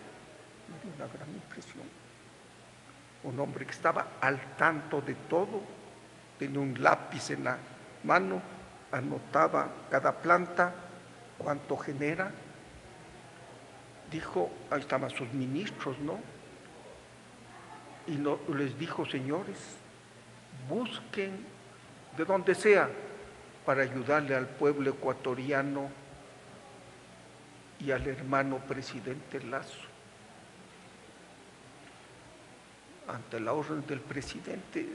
Me dio una gran impresión. Un hombre que estaba al tanto de todo, tenía un lápiz en la mano, anotaba cada planta, cuánto genera. Dijo, ahí estaban sus ministros, ¿no? Y no, les dijo, señores, busquen de donde sea para ayudarle al pueblo ecuatoriano y al hermano presidente Lazo. Ante la orden del presidente,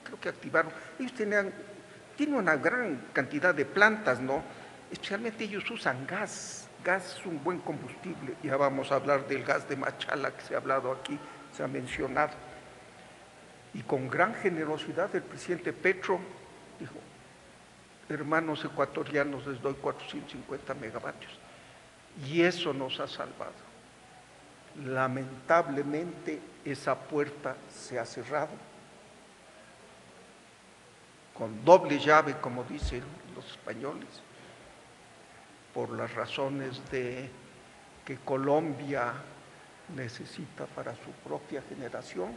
creo que activaron. Ellos tienen una gran cantidad de plantas, ¿no? Especialmente ellos usan gas. Gas es un buen combustible. Ya vamos a hablar del gas de Machala que se ha hablado aquí, se ha mencionado. Y con gran generosidad el presidente Petro dijo, hermanos ecuatorianos, les doy 450 megavatios. Y eso nos ha salvado. Lamentablemente esa puerta se ha cerrado con doble llave, como dicen los españoles, por las razones de que Colombia necesita para su propia generación,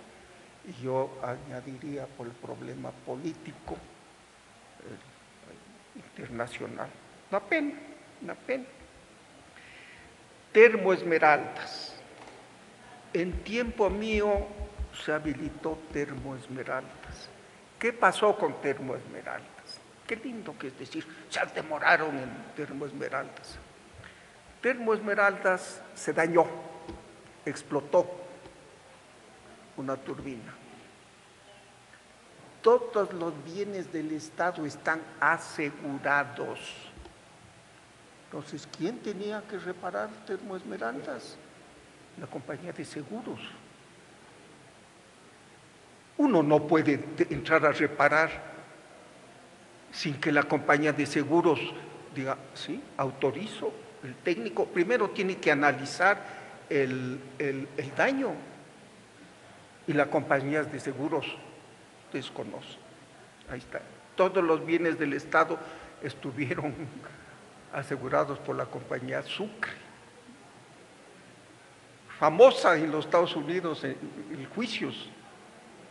y yo añadiría por el problema político internacional. Una pena, una pena. Termoesmeraldas. En tiempo mío se habilitó Termoesmeraldas. ¿Qué pasó con Termoesmeraldas? Qué lindo que es decir, se demoraron en Termoesmeraldas. Termoesmeraldas se dañó, explotó una turbina. Todos los bienes del Estado están asegurados. Entonces, ¿quién tenía que reparar Termoesmeraldas? La compañía de seguros. Uno no puede entrar a reparar sin que la compañía de seguros diga, sí, autorizo. El técnico primero tiene que analizar el daño y la compañía de seguros desconoce. Ahí está. Todos los bienes del Estado estuvieron asegurados por la compañía Sucre. Famosa en los Estados Unidos en juicios.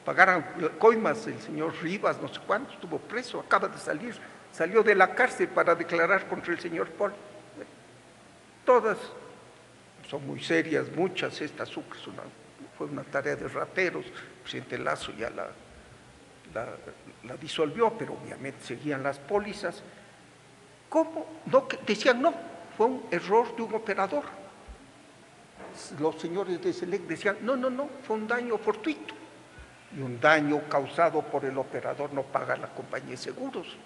Pagaron coimas, el señor Rivas, no sé cuánto, estuvo preso, acaba de salir, salió de la cárcel para declarar contra el señor Paul. Todas son muy serias, muchas, esta Sucre fue una tarea de rateros, el presidente Lazo ya la disolvió, pero obviamente seguían las pólizas. ¿Cómo? No, decían no, fue un error de un operador. Los señores de Selec decían, no, fue un daño fortuito. Y un daño causado por el operador no paga la compañía de seguros.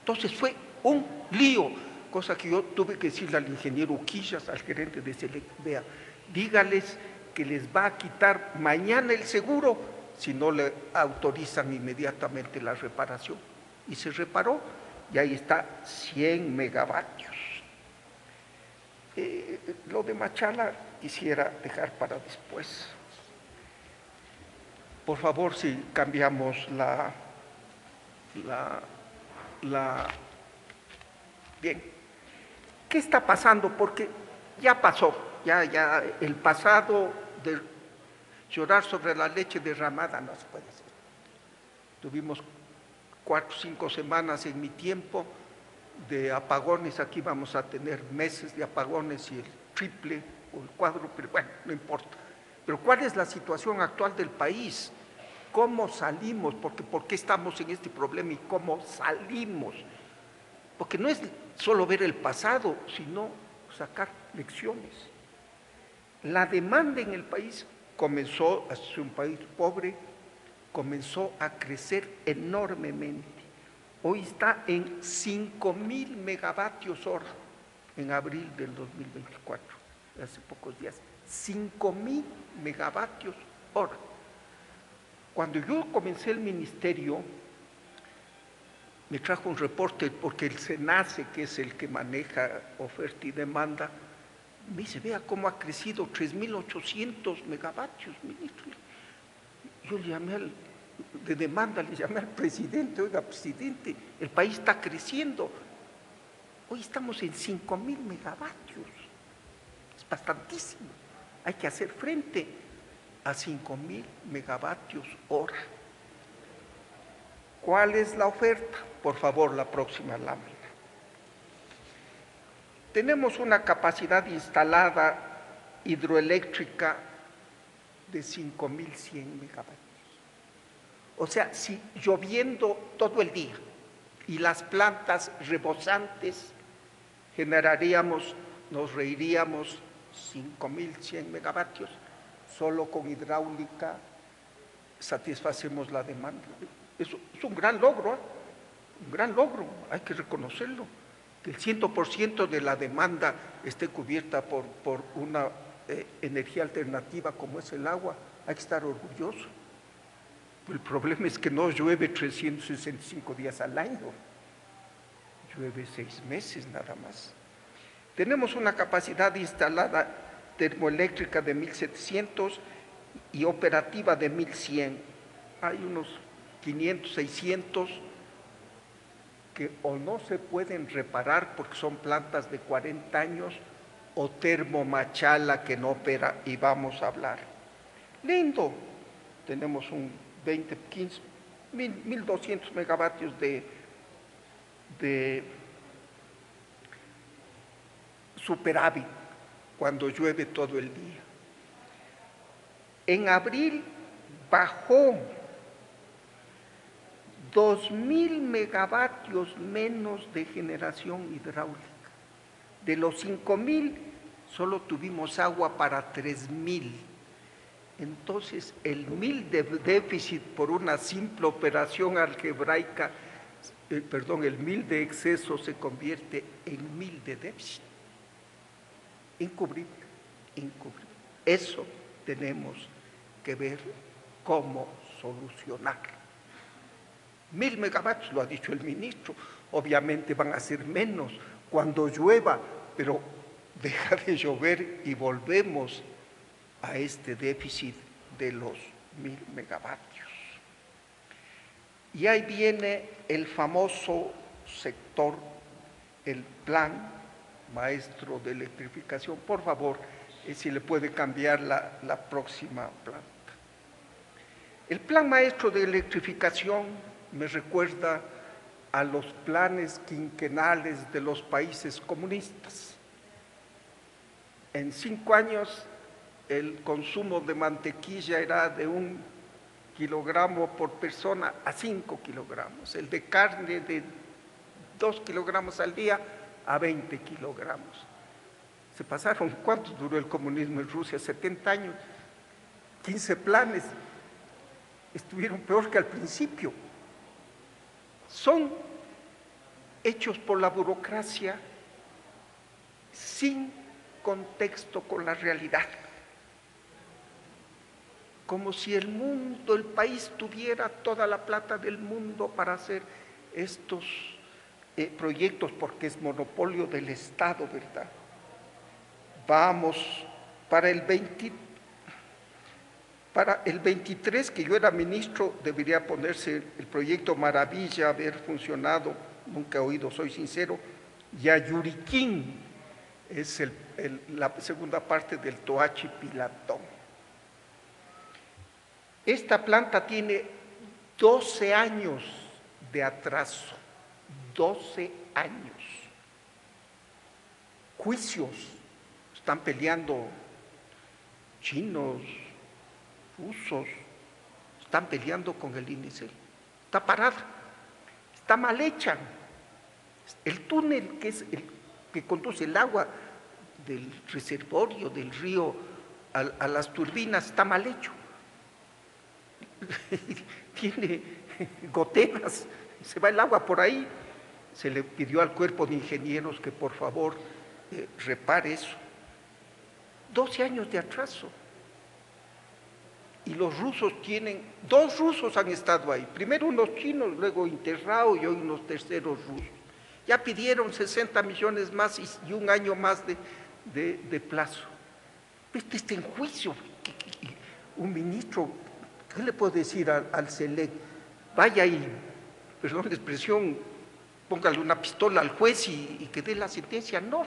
Entonces fue un lío, cosa que yo tuve que decirle al ingeniero Uquillas, al gerente de Selec, vea, dígales que les va a quitar mañana el seguro si no le autorizan inmediatamente la reparación. Y se reparó, y ahí está 100 megavatios. Lo de Machala quisiera dejar para después. Por favor, si cambiamos Bien, ¿qué está pasando? Porque ya pasó, ya el pasado de llorar sobre la leche derramada no se puede hacer. Tuvimos 4 o 5 semanas en mi tiempo de apagones, aquí vamos a tener meses de apagones y el triple o el cuádruple, bueno, no importa. Pero ¿cuál es la situación actual del país? ¿Cómo salimos? Porque ¿por qué estamos en este problema y cómo salimos? Porque no es solo ver el pasado, sino sacar lecciones. La demanda en el país comenzó a ser un país pobre, comenzó a crecer enormemente. Hoy está en 5.000 megavatios hora en abril del 2024, hace pocos días. 5.000 megavatios hora. Cuando yo comencé el ministerio, me trajo un reporte porque el SENACE, que es el que maneja oferta y demanda, me dice, vea cómo ha crecido 3.800 megavatios, ministro. Yo le llamé de demanda, le llamé al presidente, oiga, presidente, el país está creciendo. Hoy estamos en 5.000 megavatios, es bastantísimo. Hay que hacer frente a 5.000 megavatios hora. ¿Cuál es la oferta? Por favor, la próxima lámina. Tenemos una capacidad instalada hidroeléctrica de 5.100 megavatios. O sea, si lloviendo todo el día y las plantas rebosantes, nos reiríamos 5.100 megavatios, solo con hidráulica satisfacemos la demanda. Eso es un gran logro, un gran logro, hay que reconocerlo. Que el 100% de la demanda esté cubierta por una energía alternativa como es el agua, hay que estar orgulloso. El problema es que no llueve 365 días al año, llueve 6 meses nada más. Tenemos una capacidad instalada termoeléctrica de 1.700 y operativa de 1.100. Hay unos 500, 600 que o no se pueden reparar porque son plantas de 40 años o Termomachala que no opera y vamos a hablar. Lindo, tenemos un 20, 15, 1.200 megavatios de superávit cuando llueve todo el día. En abril bajó 2.000 megavatios menos de generación hidráulica. De los 5.000, solo tuvimos agua para 3.000. Entonces, el 1.000 de déficit por una simple operación algebraica, el 1.000 de exceso se convierte en 1.000 de déficit. Incubrible, incubrible. Eso tenemos que ver cómo solucionar. 1.000 megavatios, lo ha dicho el ministro, obviamente van a ser menos cuando llueva, pero deja de llover y volvemos a este déficit de los 1.000 megavatios. Y ahí viene el famoso sector, el plan maestro de electrificación. Por favor, si le puede cambiar la próxima planta. El plan maestro de electrificación me recuerda a los planes quinquenales de los países comunistas. En 5 años el consumo de mantequilla era de 1 kilogramo por persona a 5 kilogramos, el de carne de 2 kilogramos al día a 20 kilogramos. Se pasaron, ¿cuánto duró el comunismo en Rusia? 70 años, 15 planes, estuvieron peor que al principio. Son hechos por la burocracia sin contexto con la realidad. Como si el mundo, el país tuviera toda la plata del mundo para hacer estos proyectos, porque es monopolio del Estado, ¿verdad? Vamos, para el 23, que yo era ministro, debería ponerse el proyecto Maravilla, haber funcionado, nunca he oído, soy sincero, Yayuriquín, es la segunda parte del Toachi Pilatón. Esta planta tiene 12 años de atraso, 12 años. Juicios, están peleando chinos, rusos, están peleando con el INESEL. Está parada, está mal hecha. El túnel que conduce el agua del reservorio del río a las turbinas está mal hecho. Tiene goteras, se va el agua por ahí. Se le pidió al cuerpo de ingenieros que por favor repare eso. 12 años de atraso. Y los rusos tienen, 2 rusos han estado ahí, primero unos chinos, luego Interrao y hoy unos terceros rusos. Ya pidieron 60 millones más y 1 año más de plazo. Este está en juicio. Un ministro, ¿qué le puedo decir al CELEC? Vaya y, perdón la expresión, póngale una pistola al juez y que dé la sentencia. No,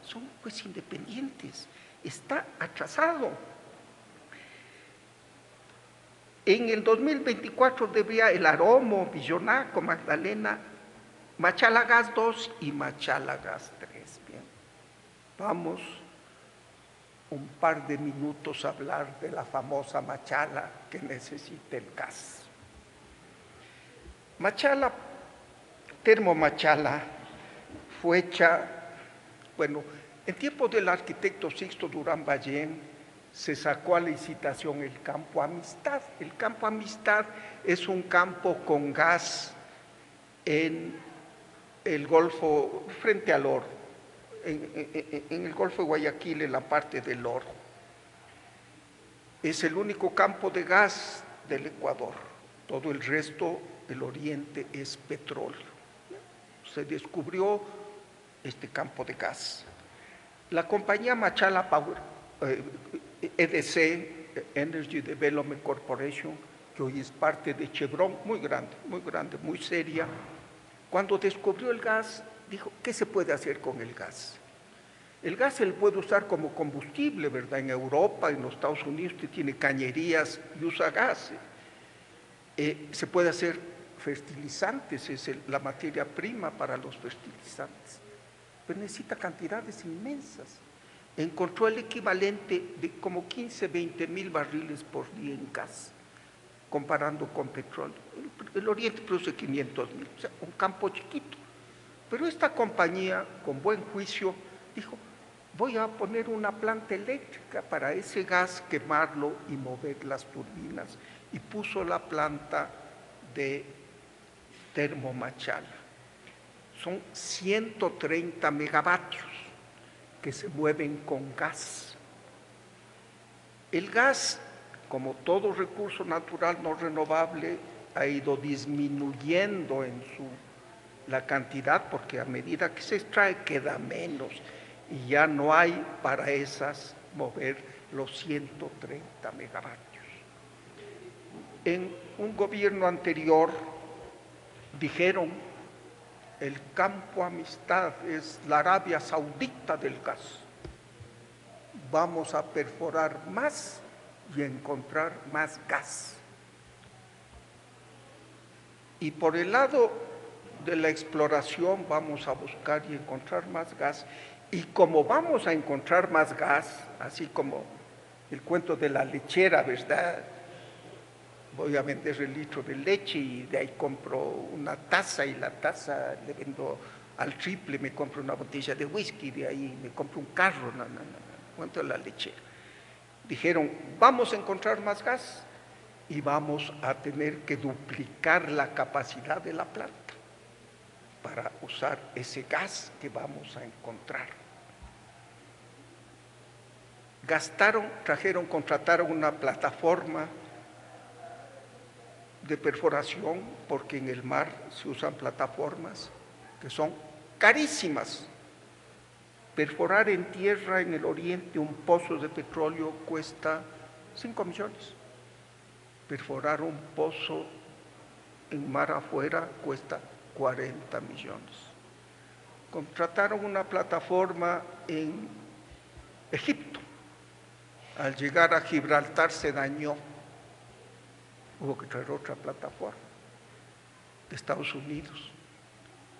son jueces independientes. está atrasado. En el 2024 debería el Aromo, Villonaco, Magdalena, Machala Gas 2 y Machala Gas 3. Bien, vamos un par de minutos a hablar de la famosa Machala que necesita el gas. Machala, Termomachala, fue hecha, bueno, en tiempos del arquitecto Sixto Durán Ballén, se sacó a licitación el campo Amistad. El campo Amistad es un campo con gas en el Golfo, frente al Oro, en el Golfo de Guayaquil, en la parte del Oro. Es el único campo de gas del Ecuador. Todo el resto, el oriente, es petróleo. Se descubrió este campo de gas. La compañía Machala Power, EDC, Energy Development Corporation, que hoy es parte de Chevron, muy grande, muy seria, cuando descubrió el gas, dijo, ¿qué se puede hacer con el gas? El gas se le puede usar como combustible, ¿verdad? En Europa, en los Estados Unidos, usted tiene cañerías y usa gas. Se puede hacer fertilizantes, es la materia prima para los fertilizantes, pero necesita cantidades inmensas. Encontró el equivalente de como 15, 20 mil barriles por día en gas, comparando con petróleo. El Oriente produce 500 mil, o sea, un campo chiquito. Pero esta compañía, con buen juicio, dijo, voy a poner una planta eléctrica para ese gas, quemarlo y mover las turbinas. Y puso la planta de Termomachala. Son 130 megavatios que se mueven con gas. El gas, como todo recurso natural no renovable, ha ido disminuyendo en la cantidad, porque a medida que se extrae queda menos y ya no hay para esas mover los 130 megavatios. En un gobierno anterior dijeron, el campo Amistad es la Arabia Saudita del gas. Vamos a perforar más y encontrar más gas. Y por el lado de la exploración vamos a buscar y encontrar más gas. Y como vamos a encontrar más gas, así como el cuento de la lechera, ¿verdad? Voy a vender el litro de leche y de ahí compro una taza y la taza le vendo al triple, me compro una botella de whisky, de ahí me compro un carro, no, cuento de la lechera. Dijeron, vamos a encontrar más gas y vamos a tener que duplicar la capacidad de la planta para usar ese gas que vamos a encontrar. Contrataron una plataforma de perforación, porque en el mar se usan plataformas que son carísimas. Perforar en tierra en el oriente un pozo de petróleo cuesta 5 millones. Perforar un pozo en mar afuera cuesta 40 millones. Contrataron una plataforma en Egipto. Al llegar a Gibraltar se dañó. Hubo que traer otra plataforma de Estados Unidos.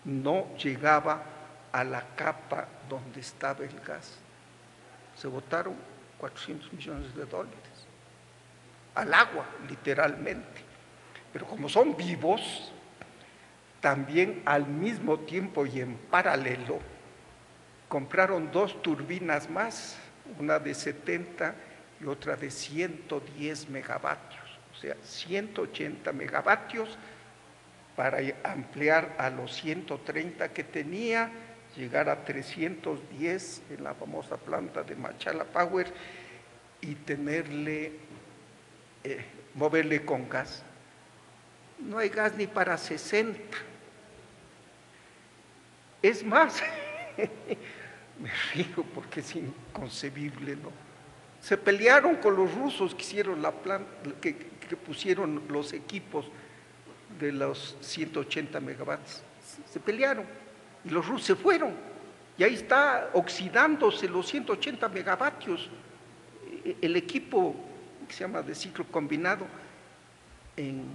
No llegaba a la capa donde estaba el gas. Se botaron 400 millones de dólares al agua, literalmente. Pero como son vivos, también al mismo tiempo y en paralelo, compraron 2 turbinas más, una de 70 y otra de 110 megavatios, o sea, 180 megavatios para ampliar a los 130 que tenía, llegar a 310 en la famosa planta de Machala Power y moverle con gas. No hay gas ni para 60. Es más, me río porque es inconcebible, ¿no? Se pelearon con los rusos que hicieron la planta, que pusieron los equipos de los 180 megavatios. Se pelearon y los rusos se fueron. y ahí está oxidándose los 180 megavatios. El equipo que se llama de ciclo combinado, en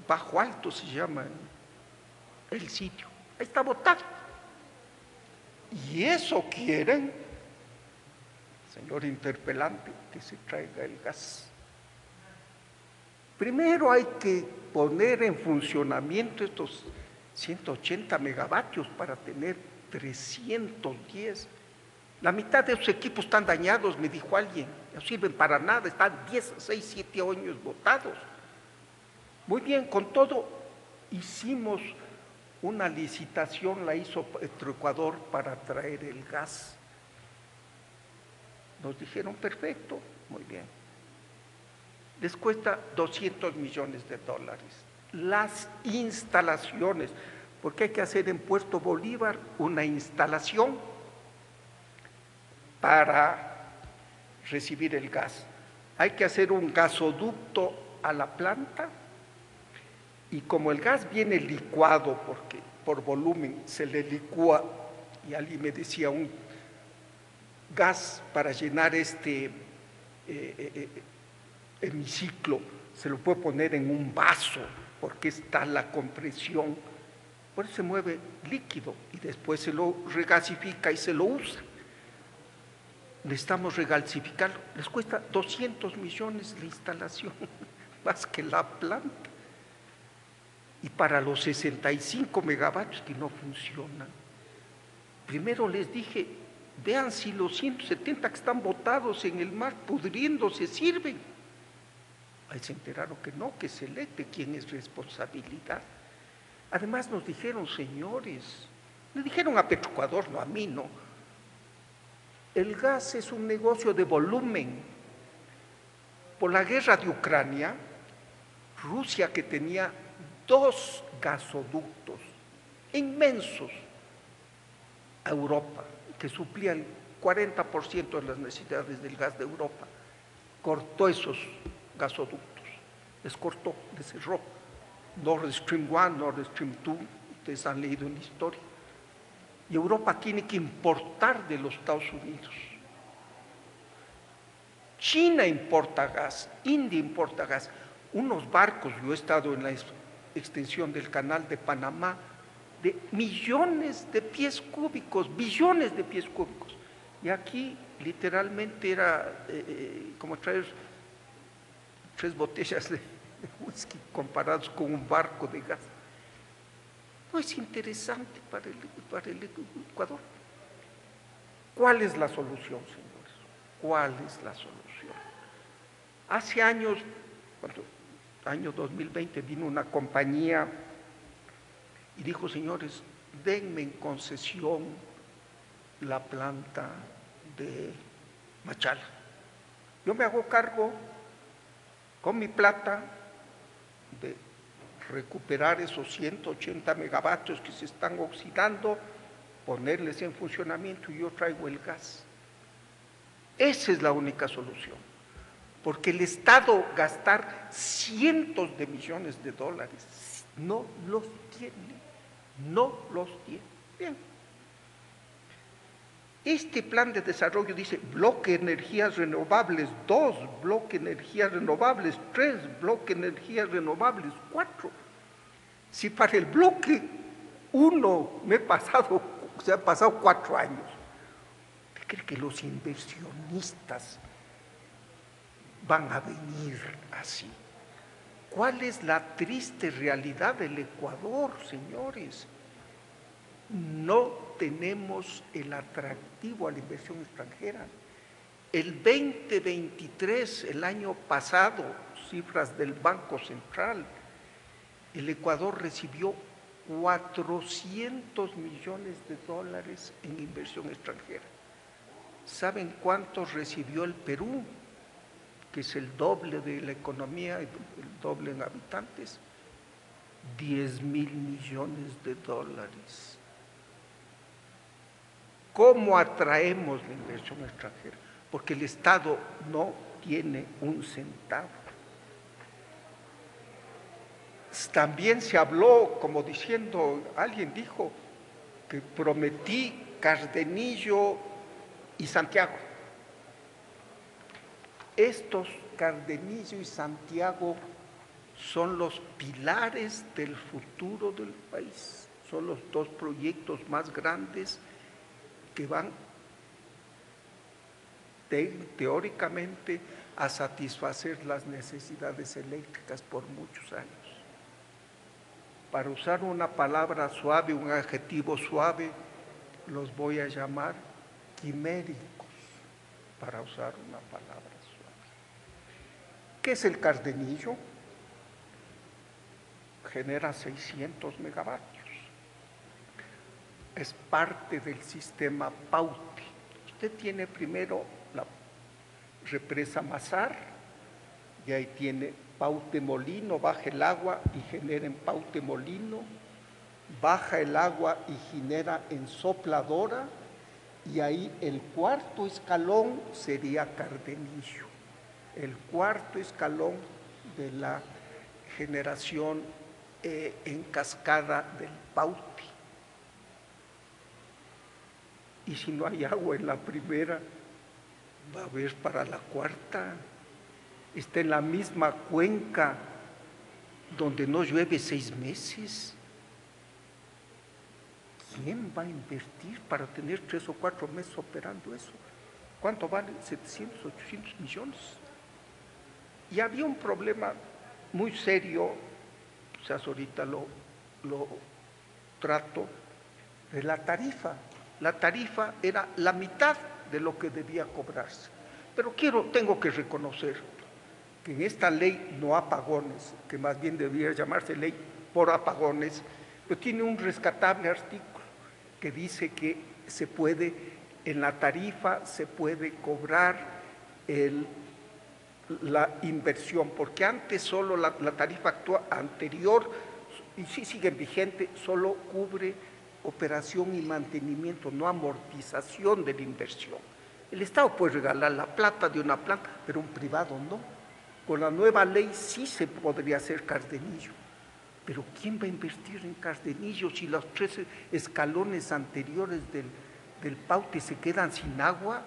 Bajo Alto se llama el sitio, ahí está botado. Y eso quieren, señor interpelante, que se traiga el gas. Primero hay que poner en funcionamiento estos 180 megavatios para tener 310. La mitad de esos equipos están dañados, me dijo alguien, no sirven para nada, están 10, 6, 7 años botados. Muy bien, con todo hicimos una licitación, la hizo Petroecuador para traer el gas. Nos dijeron, perfecto, muy bien. Les cuesta $200 millones. Las instalaciones, porque hay que hacer en Puerto Bolívar una instalación para recibir el gas. Hay que hacer un gasoducto a la planta, y como el gas viene licuado, porque por volumen se le licúa, y alguien me decía, un gas para llenar este hemiciclo se lo puede poner en un vaso, porque está la compresión, por eso se mueve líquido y después se lo regasifica y se lo usa. Necesitamos regasificarlo, les cuesta 200 millones la instalación, más que la planta. Y para los 65 megavatios que no funcionan, primero les dije, vean si los 170 que están botados en el mar, pudriéndose, sirven. Ahí se enteraron que no, que se lee de quién es responsabilidad. Además nos dijeron, señores, le dijeron a Petroecuador, no a mí, no. El gas es un negocio de volumen. Por la guerra de Ucrania, Rusia, que tenía 2 gasoductos inmensos a Europa, que suplían 40% de las necesidades del gas de Europa, cortó esos gasoductos, les cortó, les cerró. Nord Stream 1, Nord Stream 2, ustedes han leído en la historia. Y Europa tiene que importar de los Estados Unidos. China importa gas, India importa gas. Unos barcos, yo he estado en la extensión del canal de Panamá, de millones de pies cúbicos, billones de pies cúbicos. Y aquí literalmente era como traer 3 botellas de whisky comparados con un barco de gas. No es interesante para el Ecuador. ¿Cuál es la solución, señores? ¿Cuál es la solución? Hace años, año 2020, vino una compañía y dijo, señores, denme en concesión la planta de Machala. Yo me hago cargo con mi plata de recuperar esos 180 megavatios que se están oxidando, ponerles en funcionamiento y yo traigo el gas. Esa es la única solución, porque el Estado gastar cientos de millones de dólares no los tiene, no los tiene. Bien. Este plan de desarrollo dice bloque energías renovables 2, bloque energías renovables 3, bloque energías renovables 4. Si para el bloque 1 se han pasado 4 años, ¿usted cree que los inversionistas van a venir así? ¿Cuál es la triste realidad del Ecuador, señores? No tenemos el atractivo a la inversión extranjera. El 2023, el año pasado, cifras del Banco Central, el Ecuador recibió 400 millones de dólares en inversión extranjera. ¿Saben cuántos recibió el Perú? Que es el doble de la economía, el doble en habitantes. 10,000 millones de dólares. ¿Cómo atraemos la inversión extranjera? Porque el Estado no tiene un centavo. También se habló, como diciendo, alguien dijo que prometí Cardenillo y Santiago. Estos, Cardenillo y Santiago, son los pilares del futuro del país. Son los dos proyectos más grandes que van teóricamente a satisfacer las necesidades eléctricas por muchos años. Para usar una palabra suave, un adjetivo suave, los voy a llamar quiméricos, para usar una palabra suave. ¿Qué es el Cardenillo? Genera 600 megavatios. Es parte del sistema Paute. Usted tiene primero la represa Mazar, y ahí tiene Paute Molino, baja el agua y genera en Paute Molino, baja el agua y genera en Sopladora, y ahí el cuarto escalón sería Cardenillo, el cuarto escalón de la generación en cascada del Paute. Y si no hay agua en la primera, va a haber para la cuarta. Está en la misma cuenca donde no llueve 6 meses. ¿Quién va a invertir para tener 3 o 4 meses operando eso? ¿Cuánto vale? 700, 800 millones. Y había un problema muy serio, quizás ahorita lo trato, de la tarifa. La tarifa era la mitad de lo que debía cobrarse. Pero tengo que reconocer que en esta ley no apagones, que más bien debería llamarse ley por apagones, pues tiene un rescatable artículo que dice que se puede, en la tarifa se puede cobrar la inversión, porque antes solo la tarifa anterior, y sí sigue vigente, solo cubre operación y mantenimiento, no amortización de la inversión. El Estado puede regalar la plata de una planta, pero un privado no. Con la nueva ley sí se podría hacer Cardenillo, pero ¿quién va a invertir en Cardenillo si los 3 escalones anteriores del Paute se quedan sin agua?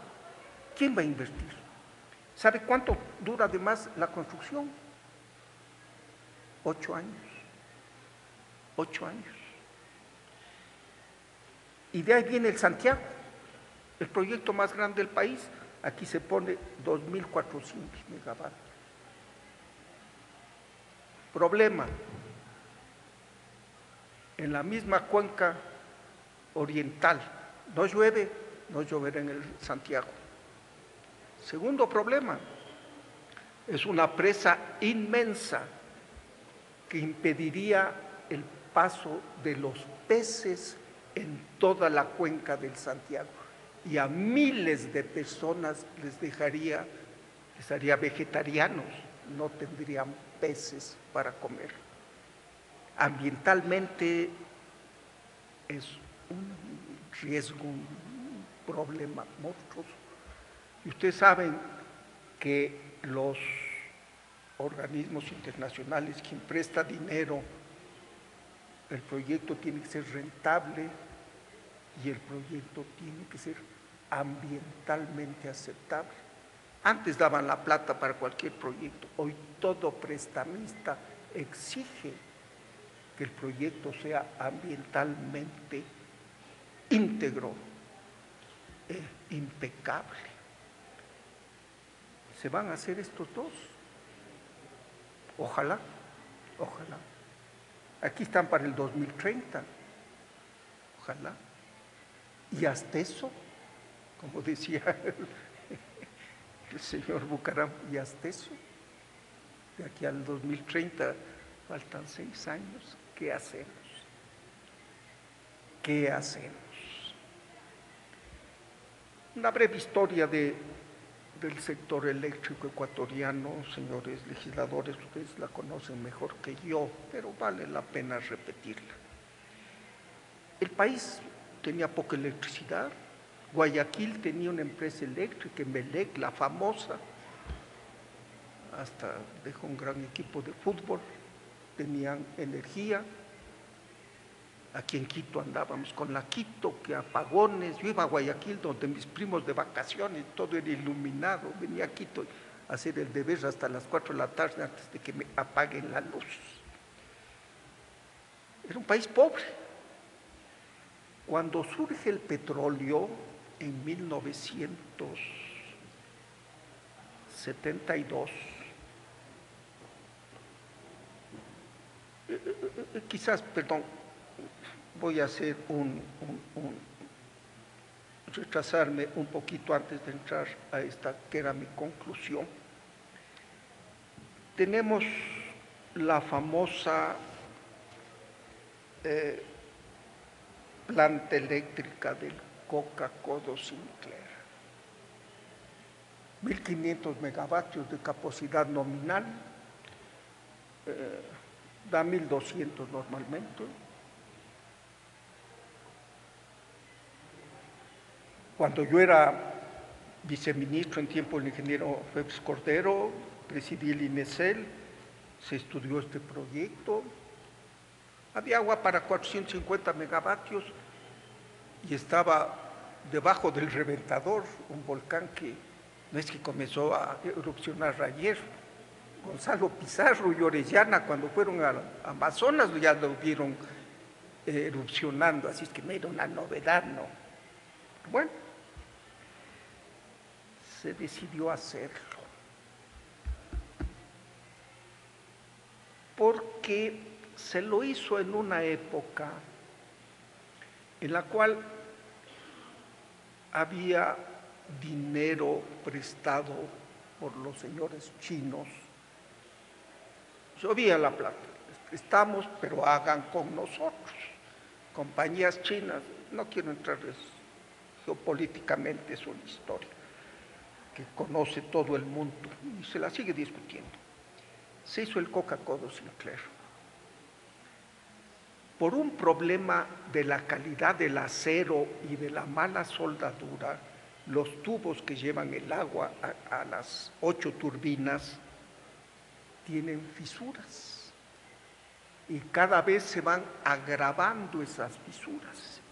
¿Quién va a invertir? ¿Sabe cuánto dura además la construcción? 8 años. 8 años. Y de ahí viene el Santiago, el proyecto más grande del país. Aquí se pone 2.400 megavatios. Problema, en la misma cuenca oriental, no llueve, no lloverá en el Santiago. Segundo problema, es una presa inmensa que impediría el paso de los peces en toda la cuenca del Santiago, y a miles de personas les haría vegetarianos, no tendrían peces para comer. Ambientalmente es un riesgo, un problema monstruoso. Y ustedes saben que los organismos internacionales, quien presta dinero, el proyecto tiene que ser rentable y el proyecto tiene que ser ambientalmente aceptable. Antes daban la plata para cualquier proyecto, hoy todo prestamista exige que el proyecto sea ambientalmente íntegro e impecable. ¿Se van a hacer estos dos? Ojalá, ojalá. Aquí están para el 2030, ojalá. Y hasta eso, como decía el señor Bucaram, y hasta eso, de aquí al 2030 faltan 6 años. ¿Qué hacemos? ¿Qué hacemos? Una breve historia del sector eléctrico ecuatoriano, señores legisladores, ustedes la conocen mejor que yo, pero vale la pena repetirla. El país tenía poca electricidad. Guayaquil tenía una empresa eléctrica, Emelec, la famosa, hasta dejó un gran equipo de fútbol, tenían energía, Aquí en Quito andábamos con la Quito, que apagones. Yo iba a Guayaquil, donde mis primos de vacaciones, todo era iluminado. Venía a Quito a hacer el deber hasta las 4 de la tarde antes de que me apaguen la luz. Era un país pobre. Cuando surge el petróleo en 1972, quizás, perdón, voy a hacer retrasarme un poquito antes de entrar a esta que era mi conclusión. Tenemos la famosa planta eléctrica del Coca-Codo Sinclair. 1.500 megavatios de capacidad nominal, da 1.200 normalmente. Cuando yo era viceministro en tiempo del ingeniero Félix Cordero, presidí el INESEL, se estudió este proyecto. Había agua para 450 megavatios y estaba debajo del Reventador, un volcán que no es que comenzó a erupcionar ayer. Gonzalo Pizarro y Orellana, cuando fueron al Amazonas, ya lo vieron erupcionando, así es que no era una novedad, ¿no? Bueno, se decidió hacerlo. Porque se lo hizo en una época en la cual había dinero prestado por los señores chinos. Llovía la plata, les prestamos, pero hagan con nosotros. Compañías chinas, no quiero entrar geopolíticamente, es una historia que conoce todo el mundo y se la sigue discutiendo. Se hizo el Coca-Codo Sinclair. Por un problema de la calidad del acero y de la mala soldadura, los tubos que llevan el agua a las 8 turbinas tienen fisuras y cada vez se van agravando esas fisuras.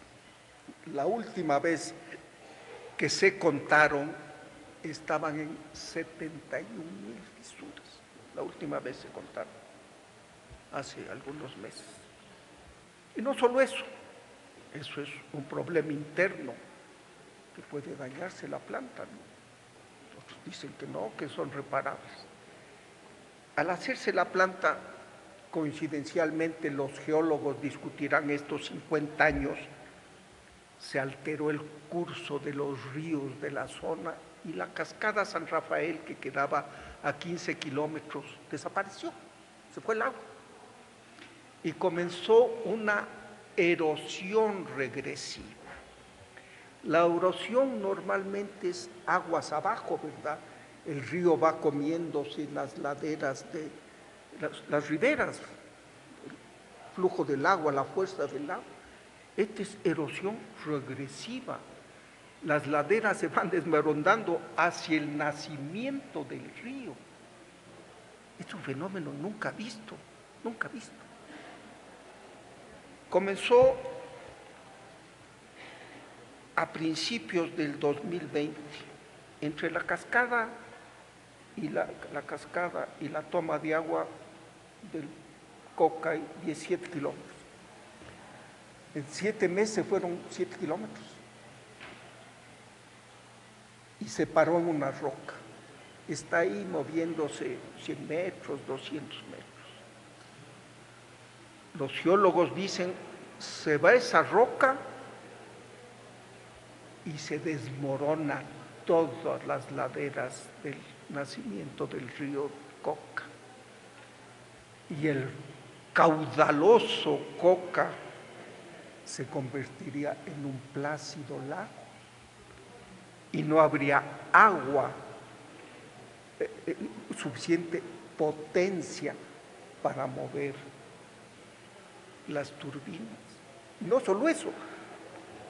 La última vez que se contaron estaban en 71.000 fisuras. La última vez se contaron, hace algunos meses. Y no solo eso es un problema interno que puede dañarse la planta, ¿no? Otros dicen que no, que son reparables. Al hacerse la planta, coincidencialmente los geólogos discutirán estos 50 años, se alteró el curso de los ríos de la zona y la cascada San Rafael, que quedaba a 15 kilómetros, desapareció, se fue el agua. Y comenzó una erosión regresiva. La erosión normalmente es aguas abajo, ¿verdad? El río va comiéndose las laderas de las riberas, el flujo del agua, la fuerza del agua. Esta es erosión regresiva. Las laderas se van desmoronando hacia el nacimiento del río. Es un fenómeno nunca visto, nunca visto. Comenzó a principios del 2020, entre la cascada y la toma de agua del Coca, 17 kilómetros. En 7 meses fueron 7 kilómetros. Y se paró en una roca. Está ahí moviéndose 100 metros, 200 metros. Los geólogos dicen, se va esa roca y se desmoronan todas las laderas del nacimiento del río Coca. Y el caudaloso Coca se convertiría en un plácido lago y no habría agua, suficiente potencia para mover las turbinas. No solo eso,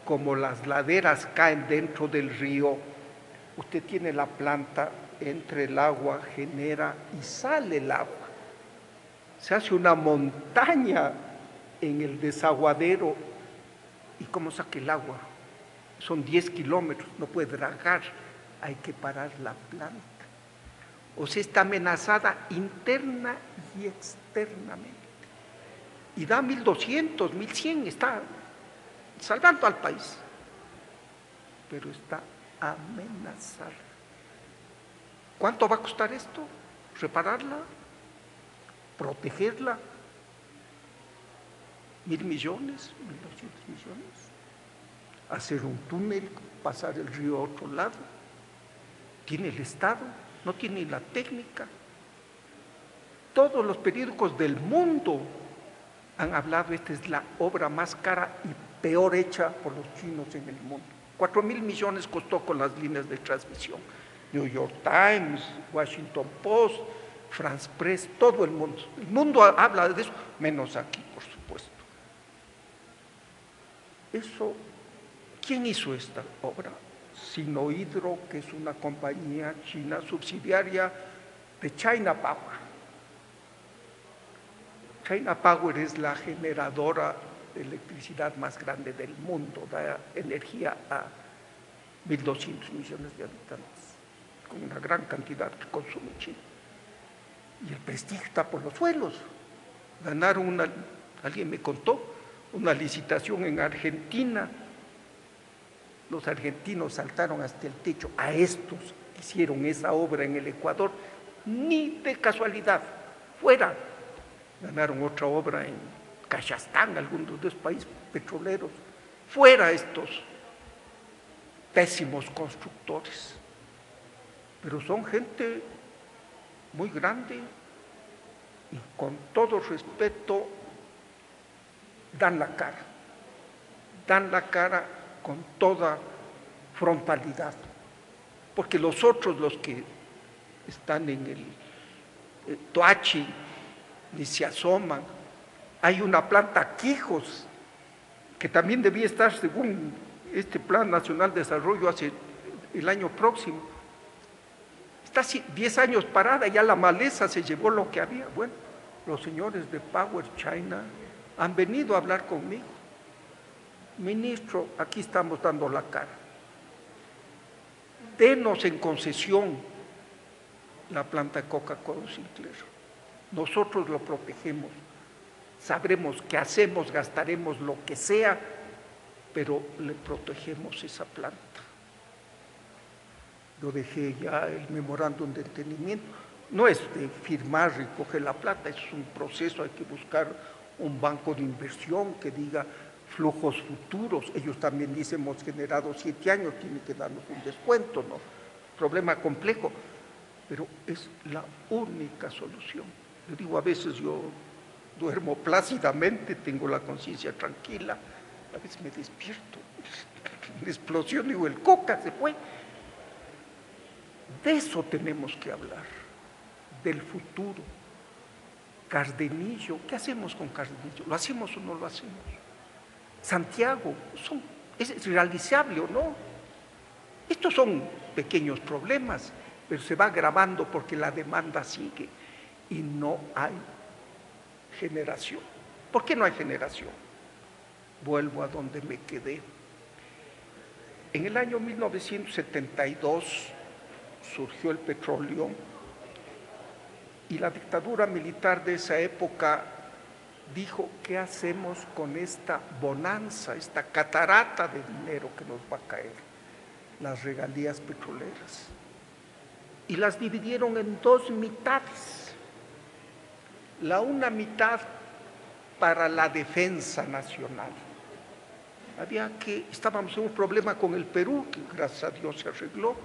como las laderas caen dentro del río, usted tiene la planta, entre el agua, genera y sale el agua. Se hace una montaña en el desaguadero. ¿Y cómo saca el agua? Son 10 kilómetros, no puede dragar, hay que parar la planta. O sea, está amenazada interna y externamente. Y da 1.200, 1.100, está salvando al país, pero está amenazada. ¿Cuánto va a costar esto? ¿Repararla? ¿Protegerla? ¿1.000 millones? ¿1.200 millones? ¿Hacer un túnel, pasar el río a otro lado? ¿Tiene el Estado? ¿No tiene la técnica? Todos los periódicos del mundo han hablado, esta es la obra más cara y peor hecha por los chinos en el mundo. 4.000 millones costó con las líneas de transmisión. New York Times, Washington Post, France Press, todo el mundo. El mundo habla de eso, menos aquí, por supuesto. Eso, ¿quién hizo esta obra? Sinohydro, que es una compañía china subsidiaria de China Power. China Power es la generadora de electricidad más grande del mundo, da energía a 1.200 millones de habitantes, con una gran cantidad que consume China. Y el prestigio está por los suelos. Ganaron alguien me contó, una licitación en Argentina. Los argentinos saltaron hasta el techo. A estos que hicieron esa obra en el Ecuador, ni de casualidad, fuera. Ganaron otra obra en Kazajstán, algunos de los países petroleros, fuera estos pésimos constructores. Pero son gente muy grande y con todo respeto dan la cara con toda frontalidad, porque los otros, los que están en el Toachi, ni se asoman. Hay una planta Quijos, que también debía estar según este Plan Nacional de Desarrollo hace el año próximo. Está 10 años parada, ya la maleza se llevó lo que había. Bueno, los señores de Power China han venido a hablar conmigo. Ministro, aquí estamos dando la cara. Denos en concesión la planta de Coca-Cola Sinclair. Nosotros lo protegemos, sabremos qué hacemos, gastaremos lo que sea, pero le protegemos esa planta. Yo dejé ya el memorándum de entendimiento. No es de firmar y coger la plata, es un proceso, hay que buscar un banco de inversión que diga flujos futuros. Ellos también dicen, hemos generado 7 años, tienen que darnos un descuento, ¿no? Problema complejo, pero es la única solución. Yo digo, a veces yo duermo plácidamente, tengo la conciencia tranquila, a veces me despierto, una explosión, digo, el Coca se fue. De eso tenemos que hablar, del futuro. Cardenillo, ¿qué hacemos con Cardenillo? ¿Lo hacemos o no lo hacemos? Santiago, ¿es realizable o no? Estos son pequeños problemas, pero se va agravando porque la demanda sigue y no hay generación. ¿Por qué no hay generación? Vuelvo a donde me quedé. En el año 1972 surgió el petróleo y la dictadura militar de esa época dijo, ¿qué hacemos con esta bonanza, esta catarata de dinero que nos va a caer? Las regalías petroleras. Y las dividieron en 2 mitades. Una mitad para la defensa nacional. Estábamos en un problema con el Perú, que gracias a Dios se arregló,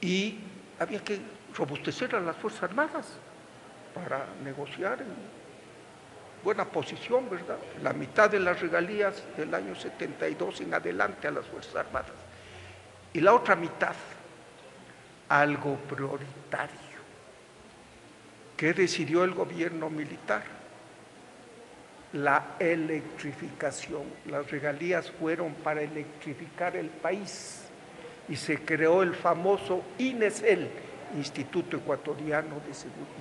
y había que robustecer a las Fuerzas Armadas para negociar en buena posición, ¿verdad? La mitad de las regalías del año 72 en adelante a las Fuerzas Armadas. Y la otra mitad, algo prioritario. ¿Qué decidió el gobierno militar? La electrificación. Las regalías fueron para electrificar el país y se creó el famoso INESEL, Instituto Ecuatoriano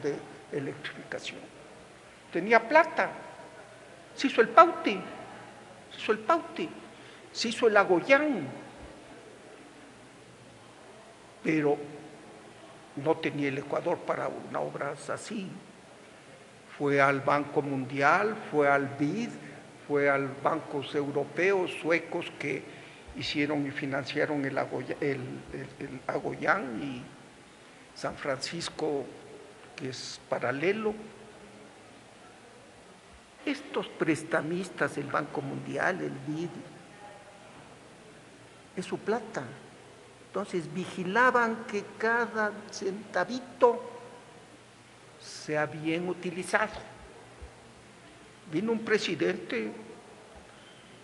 de Electrificación. Tenía plata, Se hizo el Paute, se hizo el Paute, se hizo el Agoyán, pero no tenía el Ecuador para una obra así. Fue al Banco Mundial, fue al BID, fue a los bancos europeos, suecos, que hicieron y financiaron el Agoyán, y San Francisco, que es paralelo. Estos prestamistas, el Banco Mundial, el BID, es su plata. Entonces vigilaban que cada centavito sea bien utilizado. Vino un presidente,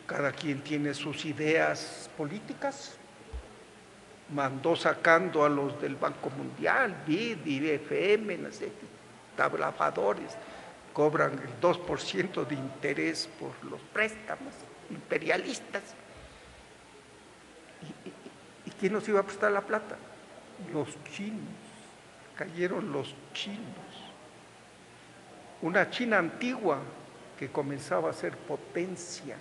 cada quien tiene sus ideas políticas, mandó sacando a los del Banco Mundial, BID, IFM, no sé, trabajadores, cobran el 2% de interés por los préstamos imperialistas. ¿Y quién nos iba a prestar la plata? Los chinos. Cayeron los chinos. Una China antigua que comenzaba a ser potencia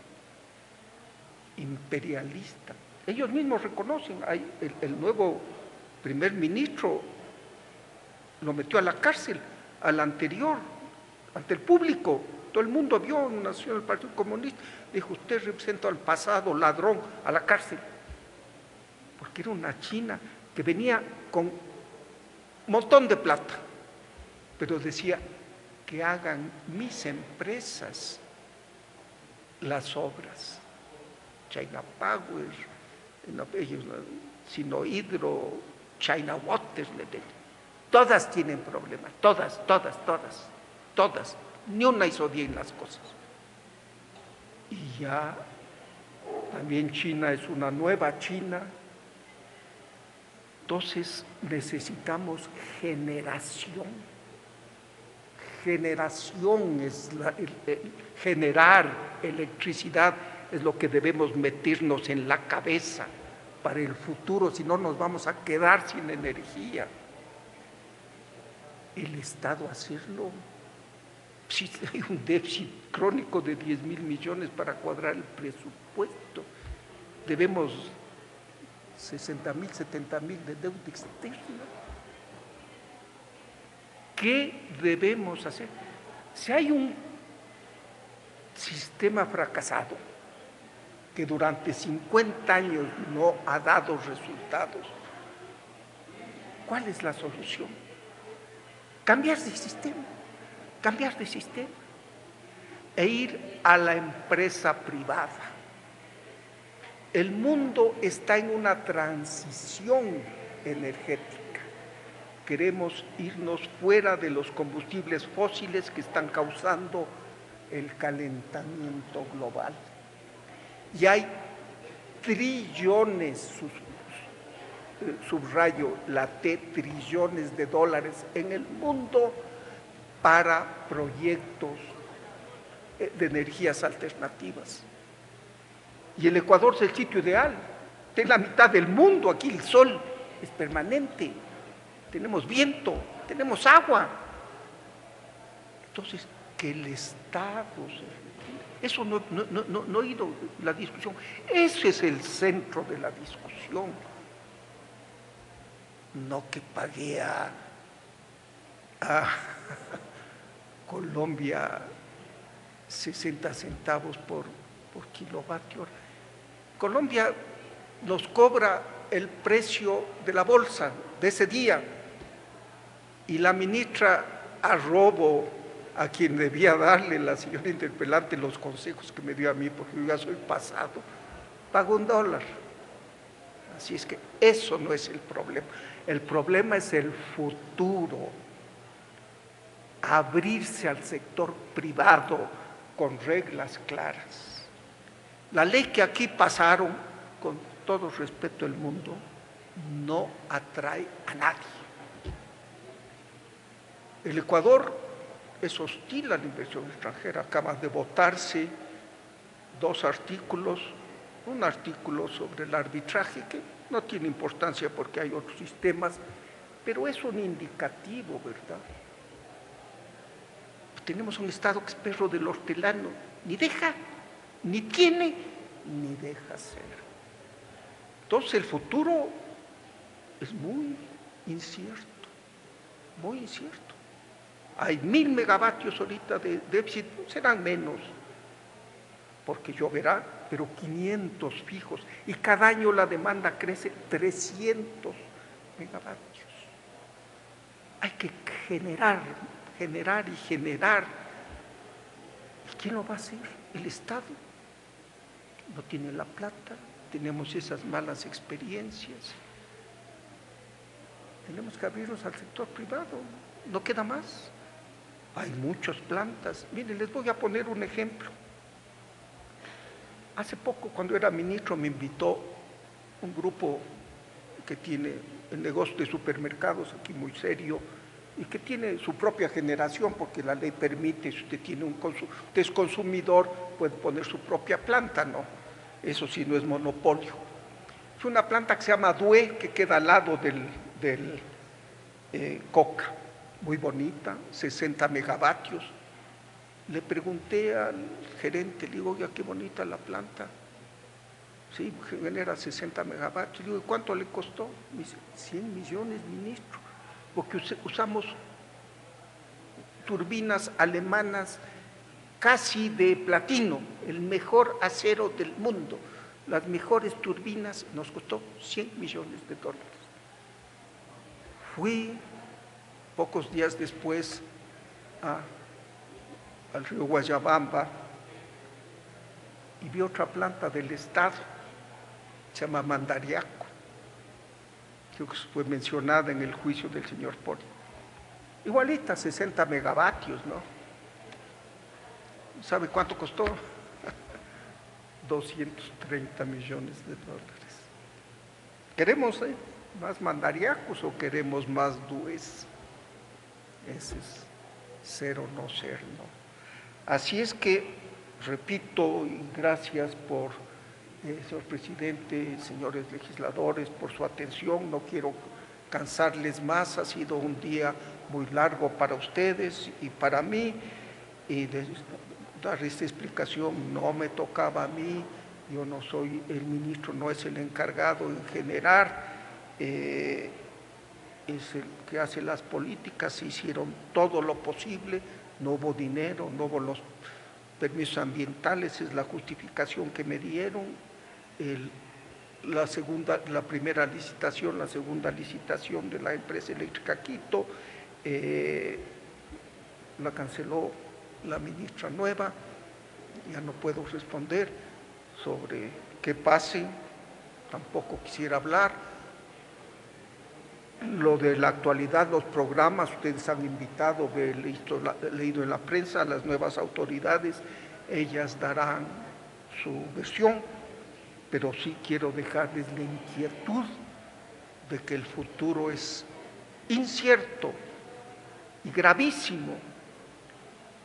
imperialista. Ellos mismos reconocen, el nuevo primer ministro lo metió a la cárcel, al anterior, ante el público. Todo el mundo vio, nació el Partido Comunista, dijo: usted representa al pasado ladrón, a la cárcel. Porque era una China que venía con un montón de plata, pero decía: que hagan mis empresas las obras. China Power, ellos, Sinohydro, China Water, todas tienen problemas, todas, ni una hizo bien las cosas. Y ya también China es una nueva China. Entonces necesitamos generación es generar electricidad, es lo que debemos meternos en la cabeza para el futuro, si no nos vamos a quedar sin energía. El Estado hacerlo, si hay un déficit crónico de 10.000 millones para cuadrar el presupuesto, debemos 60.000, 70.000 de deuda externa. ¿Qué debemos hacer? Si hay un sistema fracasado que durante 50 años no ha dado resultados, ¿cuál es la solución? Cambiar de sistema e ir a la empresa privada. El mundo está en una transición energética. Queremos irnos fuera de los combustibles fósiles que están causando el calentamiento global. Y hay trillones, subrayo la T, trillones de dólares en el mundo para proyectos de energías alternativas. Y el Ecuador es el sitio ideal. Es la mitad del mundo, aquí el sol es permanente. Tenemos viento, tenemos agua. Entonces, que el Estado se retire. Eso no he oído la discusión. Ese es el centro de la discusión. No que pague a Colombia 60 centavos por kilovatio hora. Colombia nos cobra el precio de la bolsa de ese día, y la ministra arrobo a quien debía darle, la señora interpelante, los consejos que me dio a mí, porque yo ya soy pasado, pago $1. Así es que eso no es el problema. El problema es el futuro. Abrirse al sector privado con reglas claras. La ley que aquí pasaron, con todo respeto del mundo, no atrae a nadie. El Ecuador es hostil a la inversión extranjera. Acaban de votarse 2 artículos, un artículo sobre el arbitraje, que no tiene importancia porque hay otros sistemas, pero es un indicativo, ¿verdad? Tenemos un Estado que es perro del hortelano, ni deja, ni tiene, ni deja ser. Entonces el futuro es muy incierto, muy incierto. Hay 1000 megavatios ahorita de déficit, serán menos, porque lloverá, pero 500 fijos, y cada año la demanda crece 300 megavatios. Hay que generar y generar. ¿Y quién lo va a hacer? El Estado. No tiene la plata, tenemos esas malas experiencias. Tenemos que abrirnos al sector privado, no queda más. Hay muchas plantas. Miren, les voy a poner un ejemplo. Hace poco, cuando era ministro, me invitó un grupo que tiene el negocio de supermercados aquí muy serio y que tiene su propia generación, porque la ley permite, si usted tiene usted es consumidor, puede poner su propia planta, ¿no? Eso sí, no es monopolio. Es una planta que se llama Due, que queda al lado del Coca, muy bonita, 60 megavatios. Le pregunté al gerente, le digo, oiga, qué bonita la planta. Sí, genera 60 megavatios. Le digo, ¿cuánto le costó? Me dice, 100 millones, ministro, porque usamos turbinas alemanas casi de platino, el mejor acero del mundo. Las mejores turbinas, nos costó 100 millones de dólares. Fui pocos días después al río Guayabamba y vi otra planta del Estado, se llama Mandariaco, que fue mencionada en el juicio del señor Poli. Igualita, 60 megavatios, ¿no? ¿Sabe cuánto costó? 230 millones de dólares. ¿Queremos más Mandariacos o queremos más Dues? Ese es ser o no ser, ¿no? Así es que, repito, y gracias por, señor presidente, señores legisladores, por su atención. No quiero cansarles más, ha sido un día muy largo para ustedes y para mí, y dar esta explicación no me tocaba a mí, yo no soy el ministro, no es el encargado en generar, es el que hace las políticas. Se hicieron todo lo posible, no hubo dinero, no hubo los permisos ambientales, es la justificación que me dieron. La primera licitación, la segunda licitación de la empresa eléctrica Quito, la canceló la ministra nueva. Ya no puedo responder sobre qué pase, tampoco quisiera hablar. Lo de la actualidad, los programas, ustedes han invitado, leído en la prensa, a las nuevas autoridades, ellas darán su versión, pero sí quiero dejarles la inquietud de que el futuro es incierto y gravísimo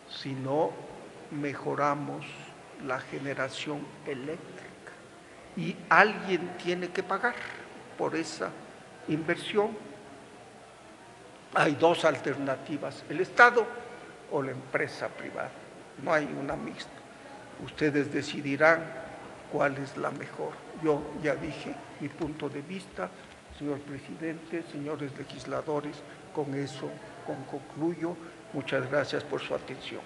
si no mejoramos la generación eléctrica, y alguien tiene que pagar por esa inversión. Hay dos alternativas, el Estado o la empresa privada, no hay una mixta. Ustedes decidirán cuál es la mejor. Yo ya dije mi punto de vista, señor presidente, señores legisladores, con eso concluyo. Muchas gracias por su atención.